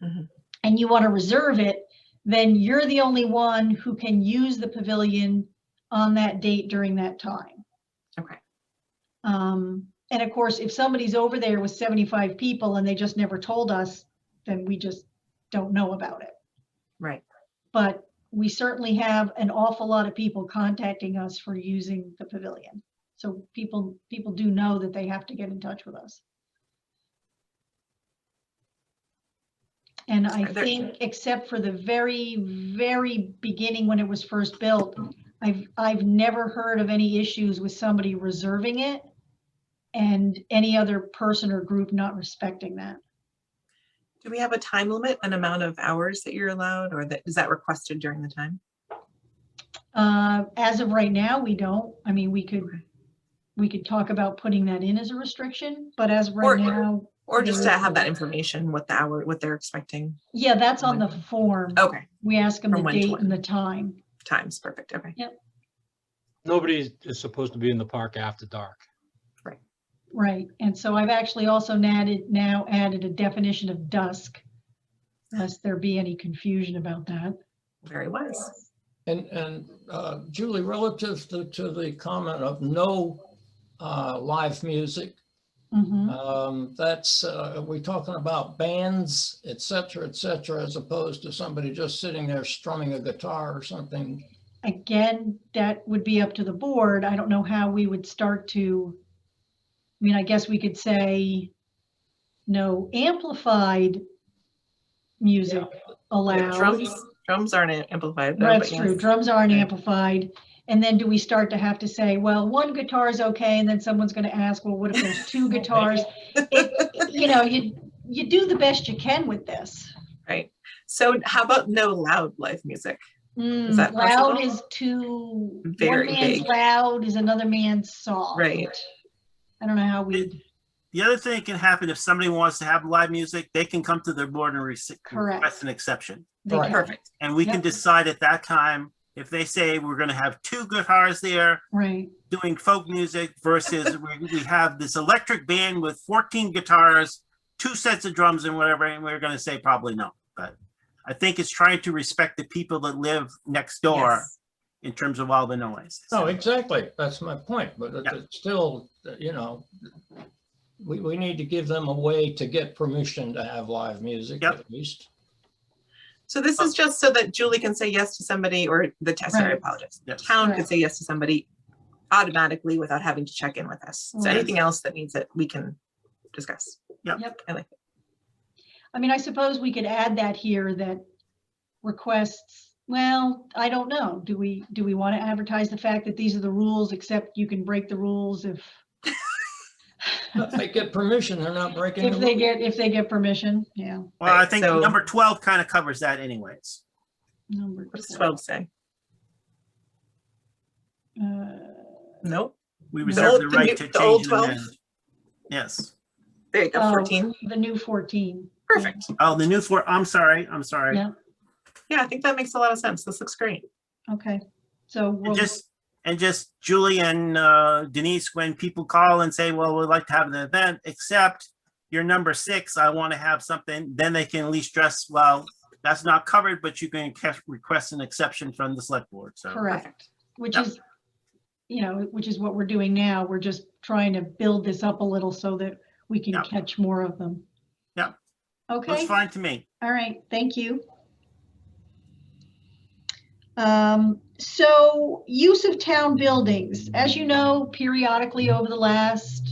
Mhm. and you want to reserve it, then you're the only one who can use the pavilion on that date during that time. Okay. And of course, if somebody's over there with 75 people and they just never told us, then we just don't know about it. Right. But we certainly have an awful lot of people contacting us for using the pavilion. So people do know that they have to get in touch with us. And I Are there- think, except for the very, very beginning when it was first built, I've never heard of any issues with somebody reserving it and any other person or group not respecting that. Do we have a time limit, an amount of hours that you're allowed, or is that requested during the time? As of right now, we don't. I mean, we could talk about putting that in as a restriction, but as of right Or- now, Or just to have that information, what they're expecting. Yeah, that's on the form. Okay, We ask them From the when to date when. and the time. times, perfect, okay. Nobody is supposed to be in the park after dark. Right, and so I've actually also now added a definition of dusk, lest there be any confusion about that. Very wise. And Julie, relative to the comment of no live music, Mhm. that's, we talking about bands, et cetera, as opposed to somebody just sitting there strumming a guitar or something? Again, that would be up to the board. I don't know how we would start to, I mean, I guess we could say no amplified music allowed. Drums aren't amplified though, but That's true. yes. Drums aren't Right. amplified. And then do we start to have to say, well, one guitar is okay, and then someone's going to ask, well, what if there's two guitars? You do the best you can with this. Right. So how about no loud live music? Is that Loud possible? is too, Very one man's vague. loud is another man's soft. Right. I don't know how we'd, The other thing can happen if somebody wants to have live music, they can come to their board and Correct. request an exception. they Right. can- Perfect. And we can Yep. decide at that time, if they say we're gonna have two guitars there right. doing folk music versus we have this electric band with 14 guitars, 2 sets of drums and whatever, and we're gonna say probably no. But I think it's trying to respect the people that live next door Yes. in terms of all the noise. No, exactly. That's my point, but Yeah. it's still, we need to give them a way to get permission to have live music Yep. at least. So this is just so that Julie can say yes to somebody, or sorry, I Right. apologize. Yes. Town Right. could say yes to somebody automatically without having to check in with us. So Right. anything else that needs it, we can discuss. Yep. I like it. I mean, I suppose we could add that here, that requests, well, I don't know. Do we want to advertise the fact that these are the rules, except you can break the rules if If they get permission, they're not breaking the rules. if they get permission, yeah. Well, I Right, think so- number 12 kind of covers that anyways. Number What does 12. 12 say? Uh, Nope. We The reserve old- the the right new- to the old change and 12? amend. Yes. There you go, oh, 14. The new 14. Perfect. Oh, the new floor, I'm sorry. Yeah. Yeah, I think that makes a lot of sense. This looks great. Okay, so And we'll, just Julie and Denise, when people call and say, well, we'd like to have an event, except your number 6, I want to have something, then they can at least stress, well, that's not covered, but you can request an exception from the select board. So correct, which Yep. is, which is what we're doing now. We're just trying to build this up a little so that we can Yep. catch more of them. Yep. Okay. looks fine to me. All right, thank you. So use of town buildings, as you know, periodically over the last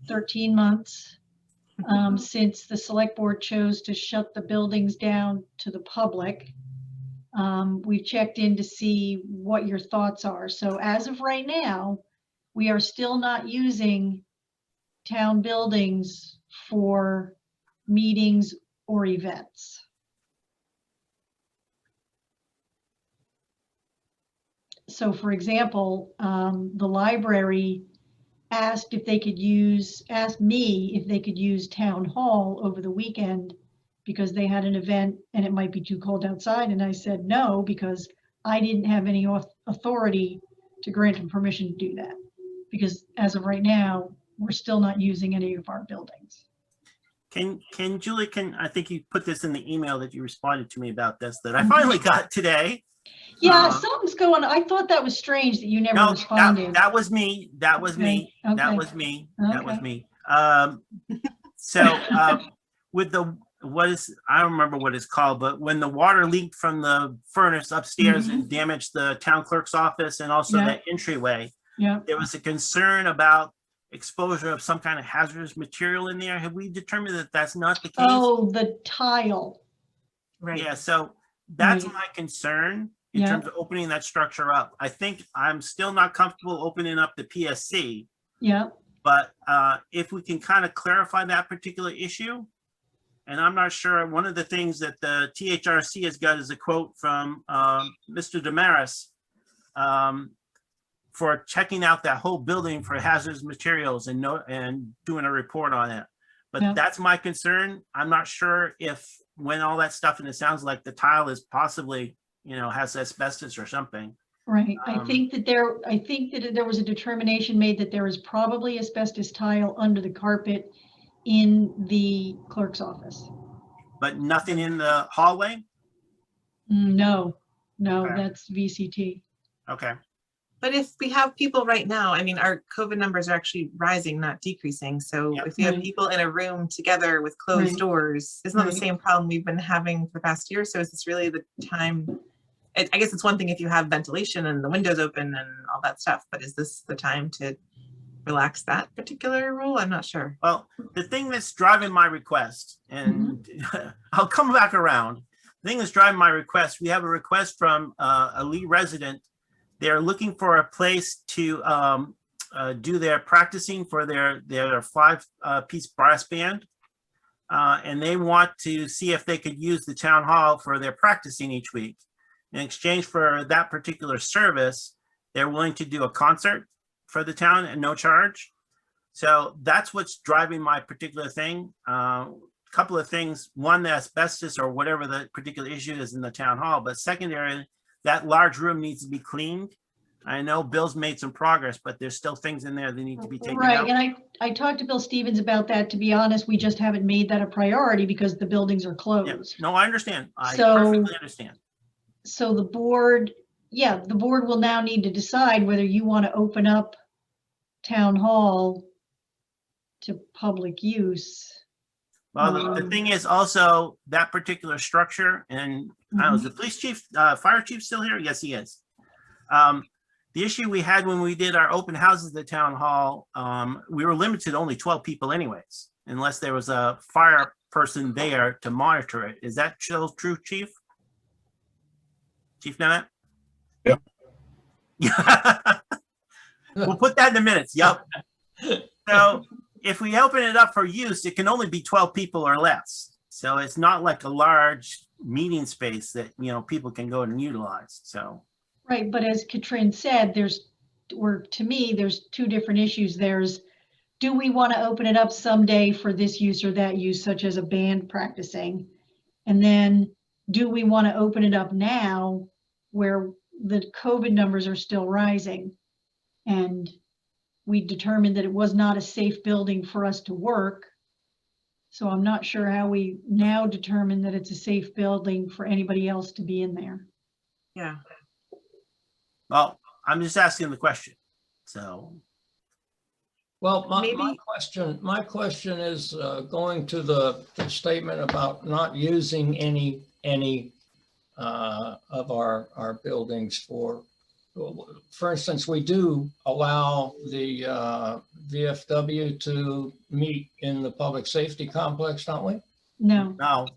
13 months, since the select board chose to shut the buildings down to the public, we checked in to see what your thoughts are. So as of right now, we are still not using town buildings for meetings or events. So for example, the library asked me if they could use town hall over the weekend because they had an event and it might be too cold outside. And I said no, because I didn't have any authority to grant them permission to do that. Because as of right now, we're still not using any of our buildings. Can Julie, I think you put this in the email that you responded to me about this, that I finally got today. Yeah, something's going on. I thought that was strange that you never No, responded. that was me. That was me. Okay, That okay. was me. That was Okay. me. So with I don't remember what it's called, but when the water leaked from the furnace upstairs and damaged the town clerk's office and also Yeah. the entryway, Yeah. there was a concern about exposure of some kind of hazardous material in there. Have we determined that that's not the case? Oh, the tile. Right. Yeah, so that's Right. my concern in Yeah. terms of opening that structure up. I think I'm still not comfortable opening up the PSC, Yeah. but if we can kind of clarify that particular issue, and I'm not sure, one of the things that the THRC has got is a quote from Mr. Damaris for checking out that whole building for hazardous materials and doing a report on it. But Yeah. that's my concern. I'm not sure if, when all that stuff, and it sounds like the tile is possibly, has asbestos or something. Right, I Um, think that there was a determination made that there is probably asbestos tile under the carpet in the clerk's office. But nothing in the hallway? No, Okay. that's VCT. Okay. But if we have people right now, I mean, our COVID numbers are actually rising, not decreasing. So Yep. if you have Right. people in a room together with closed Right. doors, isn't that the Right. same problem we've been having for the past year? So is this really the time? I guess it's one thing if you have ventilation and the windows open and all that stuff, but is this the time to relax that particular rule? I'm not sure. Well, the thing that's driving my request, and I'll come back around. The thing that's driving my request, we have a request from a Lee resident. They're looking for a place to do their practicing for their 5-piece brass band. And they want to see if they could use the town hall for their practicing each week. In exchange for that particular service, they're willing to do a concert for the town at no charge. So that's what's driving my particular thing. Couple of things. One, the asbestos or whatever the particular issue is in the town hall, but secondary, that large room needs to be cleaned. I know Bill's made some progress, but there's still things in there that need to be taken Right, out. and I talked to Bill Stevens about that. To be honest, we just haven't made that a priority because the buildings are Yeah, closed. no, I understand. I So- perfectly understand. So the board will now need to decide whether you want to open up town hall to public use. Well, the thing is also that particular structure, and I don't know, is the police chief, fire chief still here? Yes, he is. The issue we had when we did our open houses at the town hall, we were limited to only 12 people anyways, unless there was a fire person there to monitor it. Is that still true, chief? Chief Nemeth? Yep. We'll put that in the minutes. Yep. So if we open it up for use, it can only be 12 people or less. So it's not like a large meeting space that, people can go and utilize. So, Right, but as Katrin said, to me, there's two different issues. There's, do we want to open it up someday for this use or that use, such as a band practicing? And then, do we want to open it up now where the COVID numbers are still rising? And we determined that it was not a safe building for us to work. So I'm not sure how we now determine that it's a safe building for anybody else to be in there. Yeah. well, I'm just asking the question. So, Well, my Maybe- question is going to the statement about not using any of our buildings for instance, we do allow the VFW to meet in the public safety complex, don't we? No, no,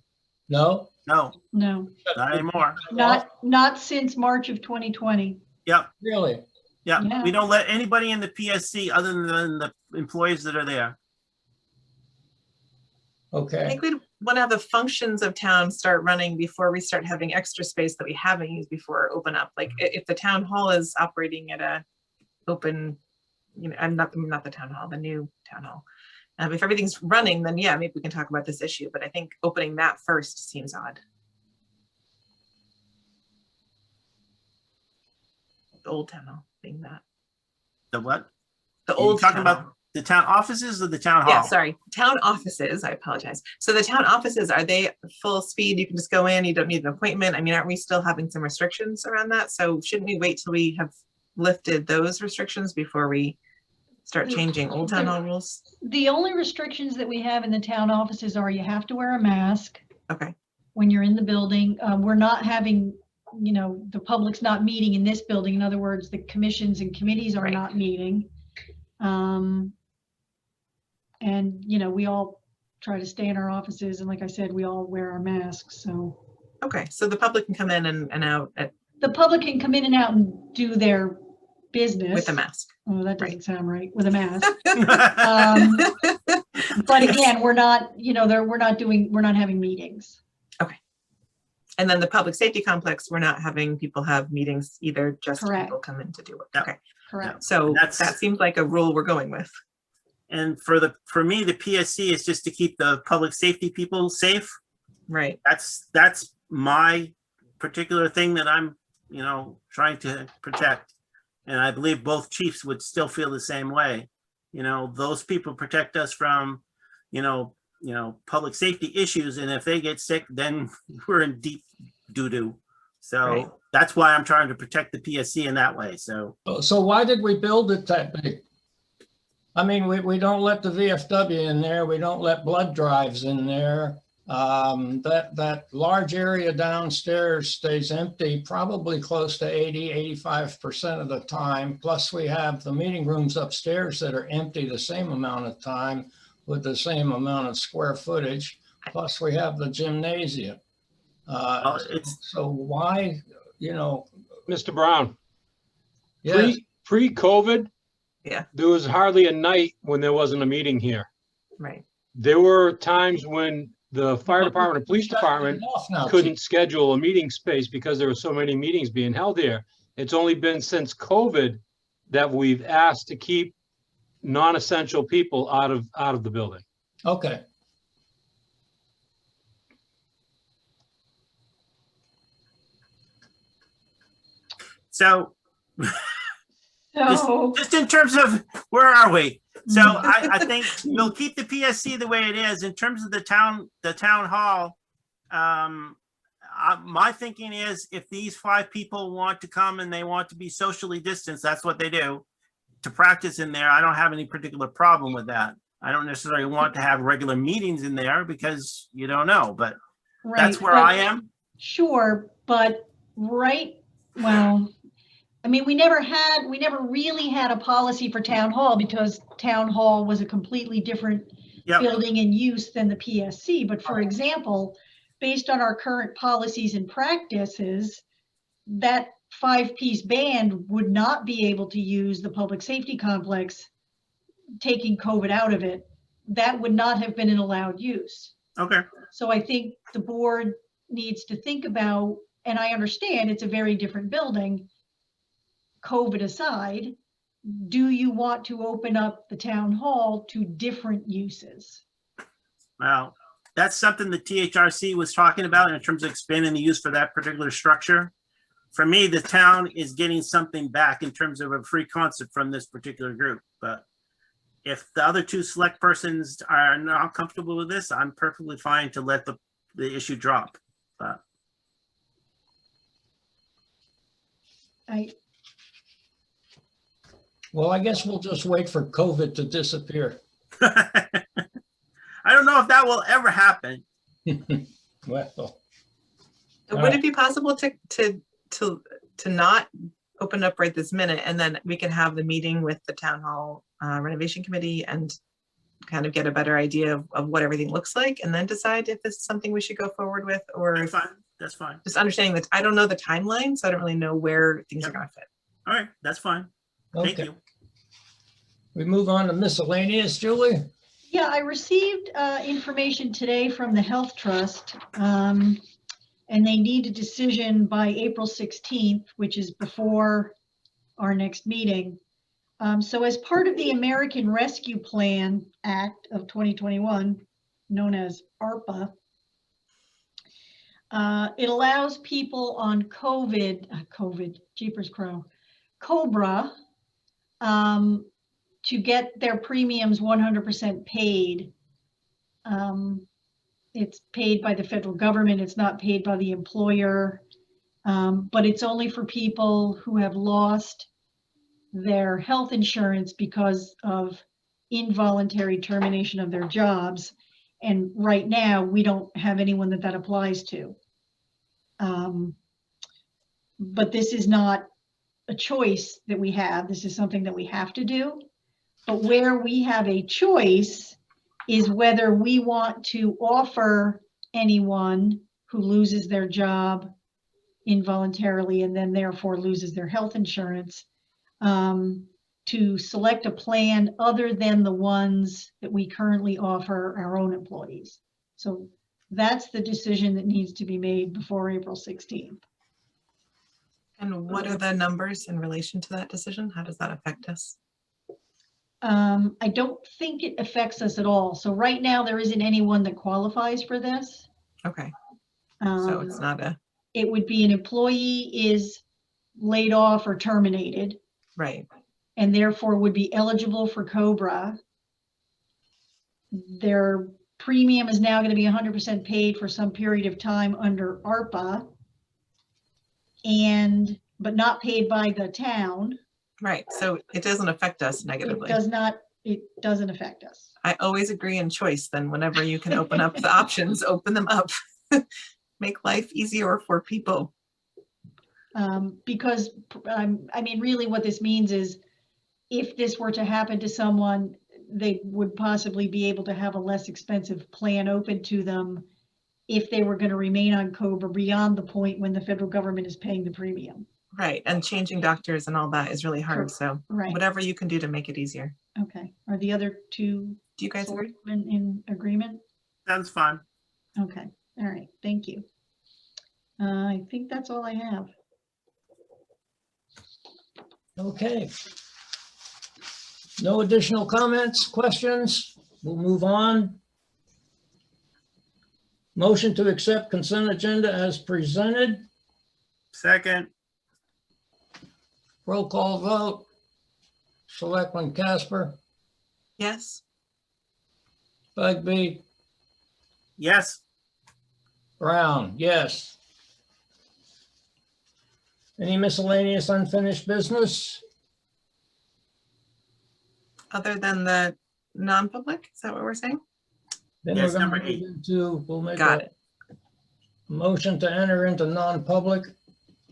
No? no, no, not anymore. not since March of 2020. Yep, Really? yep. Yeah. We don't let anybody in the PSC other than the employees that are there. I Okay. think we'd want to have the functions of town start running before we start having extra space that we haven't used before open up. Like if the town hall is operating at a open, I'm not the town hall, the new town hall. If everything's running, then yeah, maybe we can talk about this issue, but I think opening that first seems odd. The old town hall being that. The what? The Are you old talking town about hall. the town offices or the town hall? Yeah, sorry, town offices, I apologize. So the town offices, are they full speed? You can just go in, you don't need an appointment? I mean, aren't we still having some restrictions around that? So shouldn't we wait till we have lifted those restrictions before we start changing old town hall rules? The only restrictions that we have in the town offices are you have to wear a mask Okay, when you're in the building. We're not having, the public's not meeting in this building. In other words, the commissions and committees are Right. not meeting. And, we all try to stay in our offices. And like I said, we all wear our masks. So okay, so the public can come in and out the public can come in and out and do their business. with a mask. Oh, that doesn't Right. sound right, with a mask. But again, we're not, we're not having meetings. And then the public safety complex, we're not having people have meetings either, just Correct. people come in to do it. Yeah. Okay, Correct. so That's- that seems like a rule we're going with. And for me, the PSC is just to keep the public safety people safe. Right. That's my particular thing that I'm, trying to protect. And I believe both chiefs would still feel the same way. Those people protect us from, public safety issues. And if they get sick, then we're in deep doo-doo. So Right. that's why I'm trying to protect the PSC in that way. So So why did we build it that big? I mean, we don't let the VFW in there. We don't let blood drives in there. That large area downstairs stays empty, probably close to 85% of the time. Plus we have the meeting rooms upstairs that are empty the same amount of time with the same amount of square footage. Plus we have the gymnasium. So why, Mr. Brown, yes, pre-COVID, Yeah. there was hardly a night when there wasn't a meeting here. Right. There were times when the fire department and police department enough now, couldn't schedule a meeting space because there were so many meetings being held here. It's only been since COVID that we've asked to keep non-essential people out of the building. Okay. So So, just in terms of where are we? So I think we'll keep the PSC the way it is. In terms of the town hall. My thinking is if these 5 people want to come and they want to be socially distanced, that's what they do to practice in there. I don't have any particular problem with that. I don't necessarily want to have regular meetings in there because you don't know, but that's right, where but- I am. Sure, but well, I mean, we never really had a policy for town hall because town hall was a completely different Yep. building and use than the PSC. But for example, based on our current policies and practices, that 5-piece band would not be able to use the public safety complex, taking COVID out of it. That would not have been an allowed use. Okay. So I think the board needs to think about, and I understand it's a very different building, COVID aside, do you want to open up the town hall to different uses? Well, that's something the THRC was talking about in terms of expanding the use for that particular structure. For me, the town is getting something back in terms of a free concert from this particular group. But if the other 2 select persons are not comfortable with this, I'm perfectly fine to let the issue drop. But well, I guess we'll just wait for COVID to disappear. I don't know if that will ever happen. Well, Would it be possible to not open up right this minute and then we can have the meeting with the town hall renovation committee and kind of get a better idea of what everything looks like and then decide if this is something we should go forward with or That's fine. That's fine. just understanding that I don't know the timeline, so I don't really know where things are going to fit. All right. That's fine. Thank okay. you. We move on to miscellaneous, Julie? Yeah, I received information today from the Health Trust, and they need a decision by April 16th, which is before our next meeting. So as part of the American Rescue Plan Act of 2021, known as ARPA, it allows people on COBRA, to get their premiums 100% paid. It's paid by the federal government. It's not paid by the employer, but it's only for people who have lost their health insurance because of involuntary termination of their jobs. And right now, we don't have anyone that applies to. But this is not a choice that we have. This is something that we have to do. But where we have a choice is whether we want to offer anyone who loses their job involuntarily and then therefore loses their health insurance to select a plan other than the ones that we currently offer our own employees. So that's the decision that needs to be made before April 16th. And what are the numbers in relation to that decision? How does that affect us? I don't think it affects us at all. So right now, there isn't anyone that qualifies for this. Okay, so Um, it's not a, It would be an employee is laid off or terminated, right, and therefore would be eligible for COBRA. Their premium is now going to be 100% paid for some period of time under ARPA, but not paid by the town. right. So it doesn't affect us It negatively. doesn't affect us. I always agree in choice. Then whenever you can open up the options, open them up. Make life easier for people. Because, I mean, really what this means is if this were to happen to someone, they would possibly be able to have a less expensive plan open to them if they were going to remain on COBRA beyond the point when the federal government is paying the premium. Right. And changing doctors and all that is really hard. So Right. whatever you can do to make it easier. Okay. Are the other two Do you guys agree? in agreement? Sounds fun. Okay. All right. Thank you. I think that's all I have. Okay. No additional comments, questions? We'll move on. Motion to accept consent agenda as presented. Second, Roll call vote. Selectman Casper, Yes. Bugby, yes. Brown, yes. Any miscellaneous unfinished business? Other than the non-public, is that what we're saying? Then Yes, we're gonna number move 8. into, we'll make Got a it. motion to enter into non-public.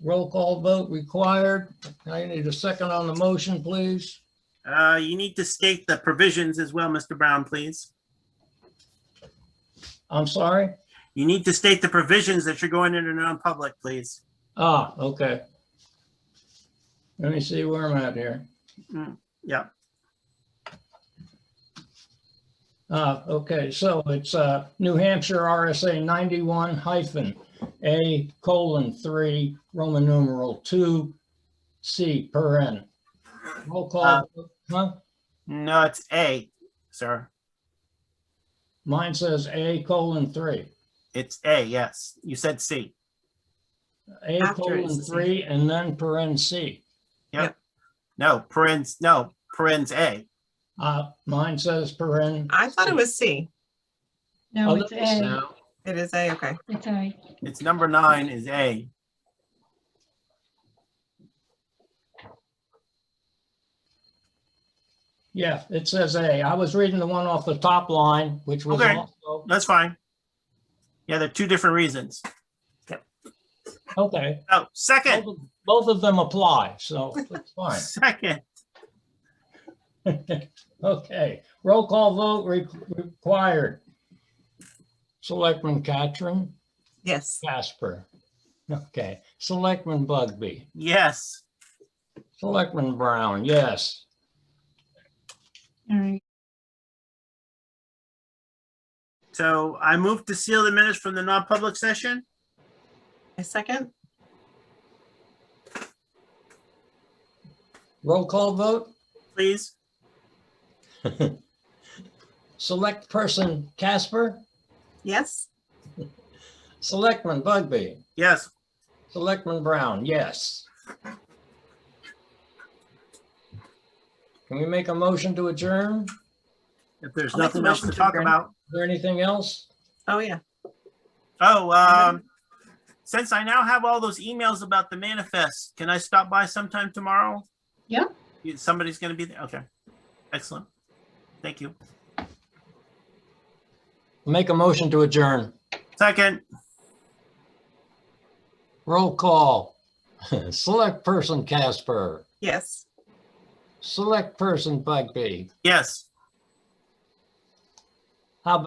Roll call vote required. I need a second on the motion, please. You need to state the provisions as well, Mr. Brown, please. I'm sorry? You need to state the provisions that you're going into non-public, please. Ah, okay. Let me see where I'm at here. Yeah. Okay, so it's New Hampshire RSA 91-A:3, Roman numeral 2, C, paren. Roll call, huh? No, it's A, sir. Mine says A:3. It's A, yes. You said C. After it's the A:3 and then paren C. No, parens A. Mine says paren. I thought it was C. No, Oh, it's no, A. No, It is A, okay. It's A. it's number 9 is A. Yeah, it says A. I was reading the one off the top line, which was Okay. also, That's fine. Yeah, they're two different reasons. okay. Oh, second, Both of them apply, so it's fine. second. Okay, roll call vote required. Selectman Catron, Yes. Casper. Okay, Selectman Bugby, Yes. Selectman Brown, yes. All right. So I move to seal the minutes from the non-public session. A second? Roll call vote. Please. Select person Casper, Yes. Selectman Bugby, Yes. Selectman Brown, yes. Can we make a motion to adjourn? If there's I'll make a nothing else to motion to talk adjourn. about. Is there anything else? Oh, yeah. Oh, since I now have all those emails about the manifest, can I stop by sometime tomorrow? Yeah. Somebody's gonna be there? Okay. Excellent. Thank you. Make a motion to adjourn. Second, Roll call. Select person Casper, Yes. select person Bugby, yes.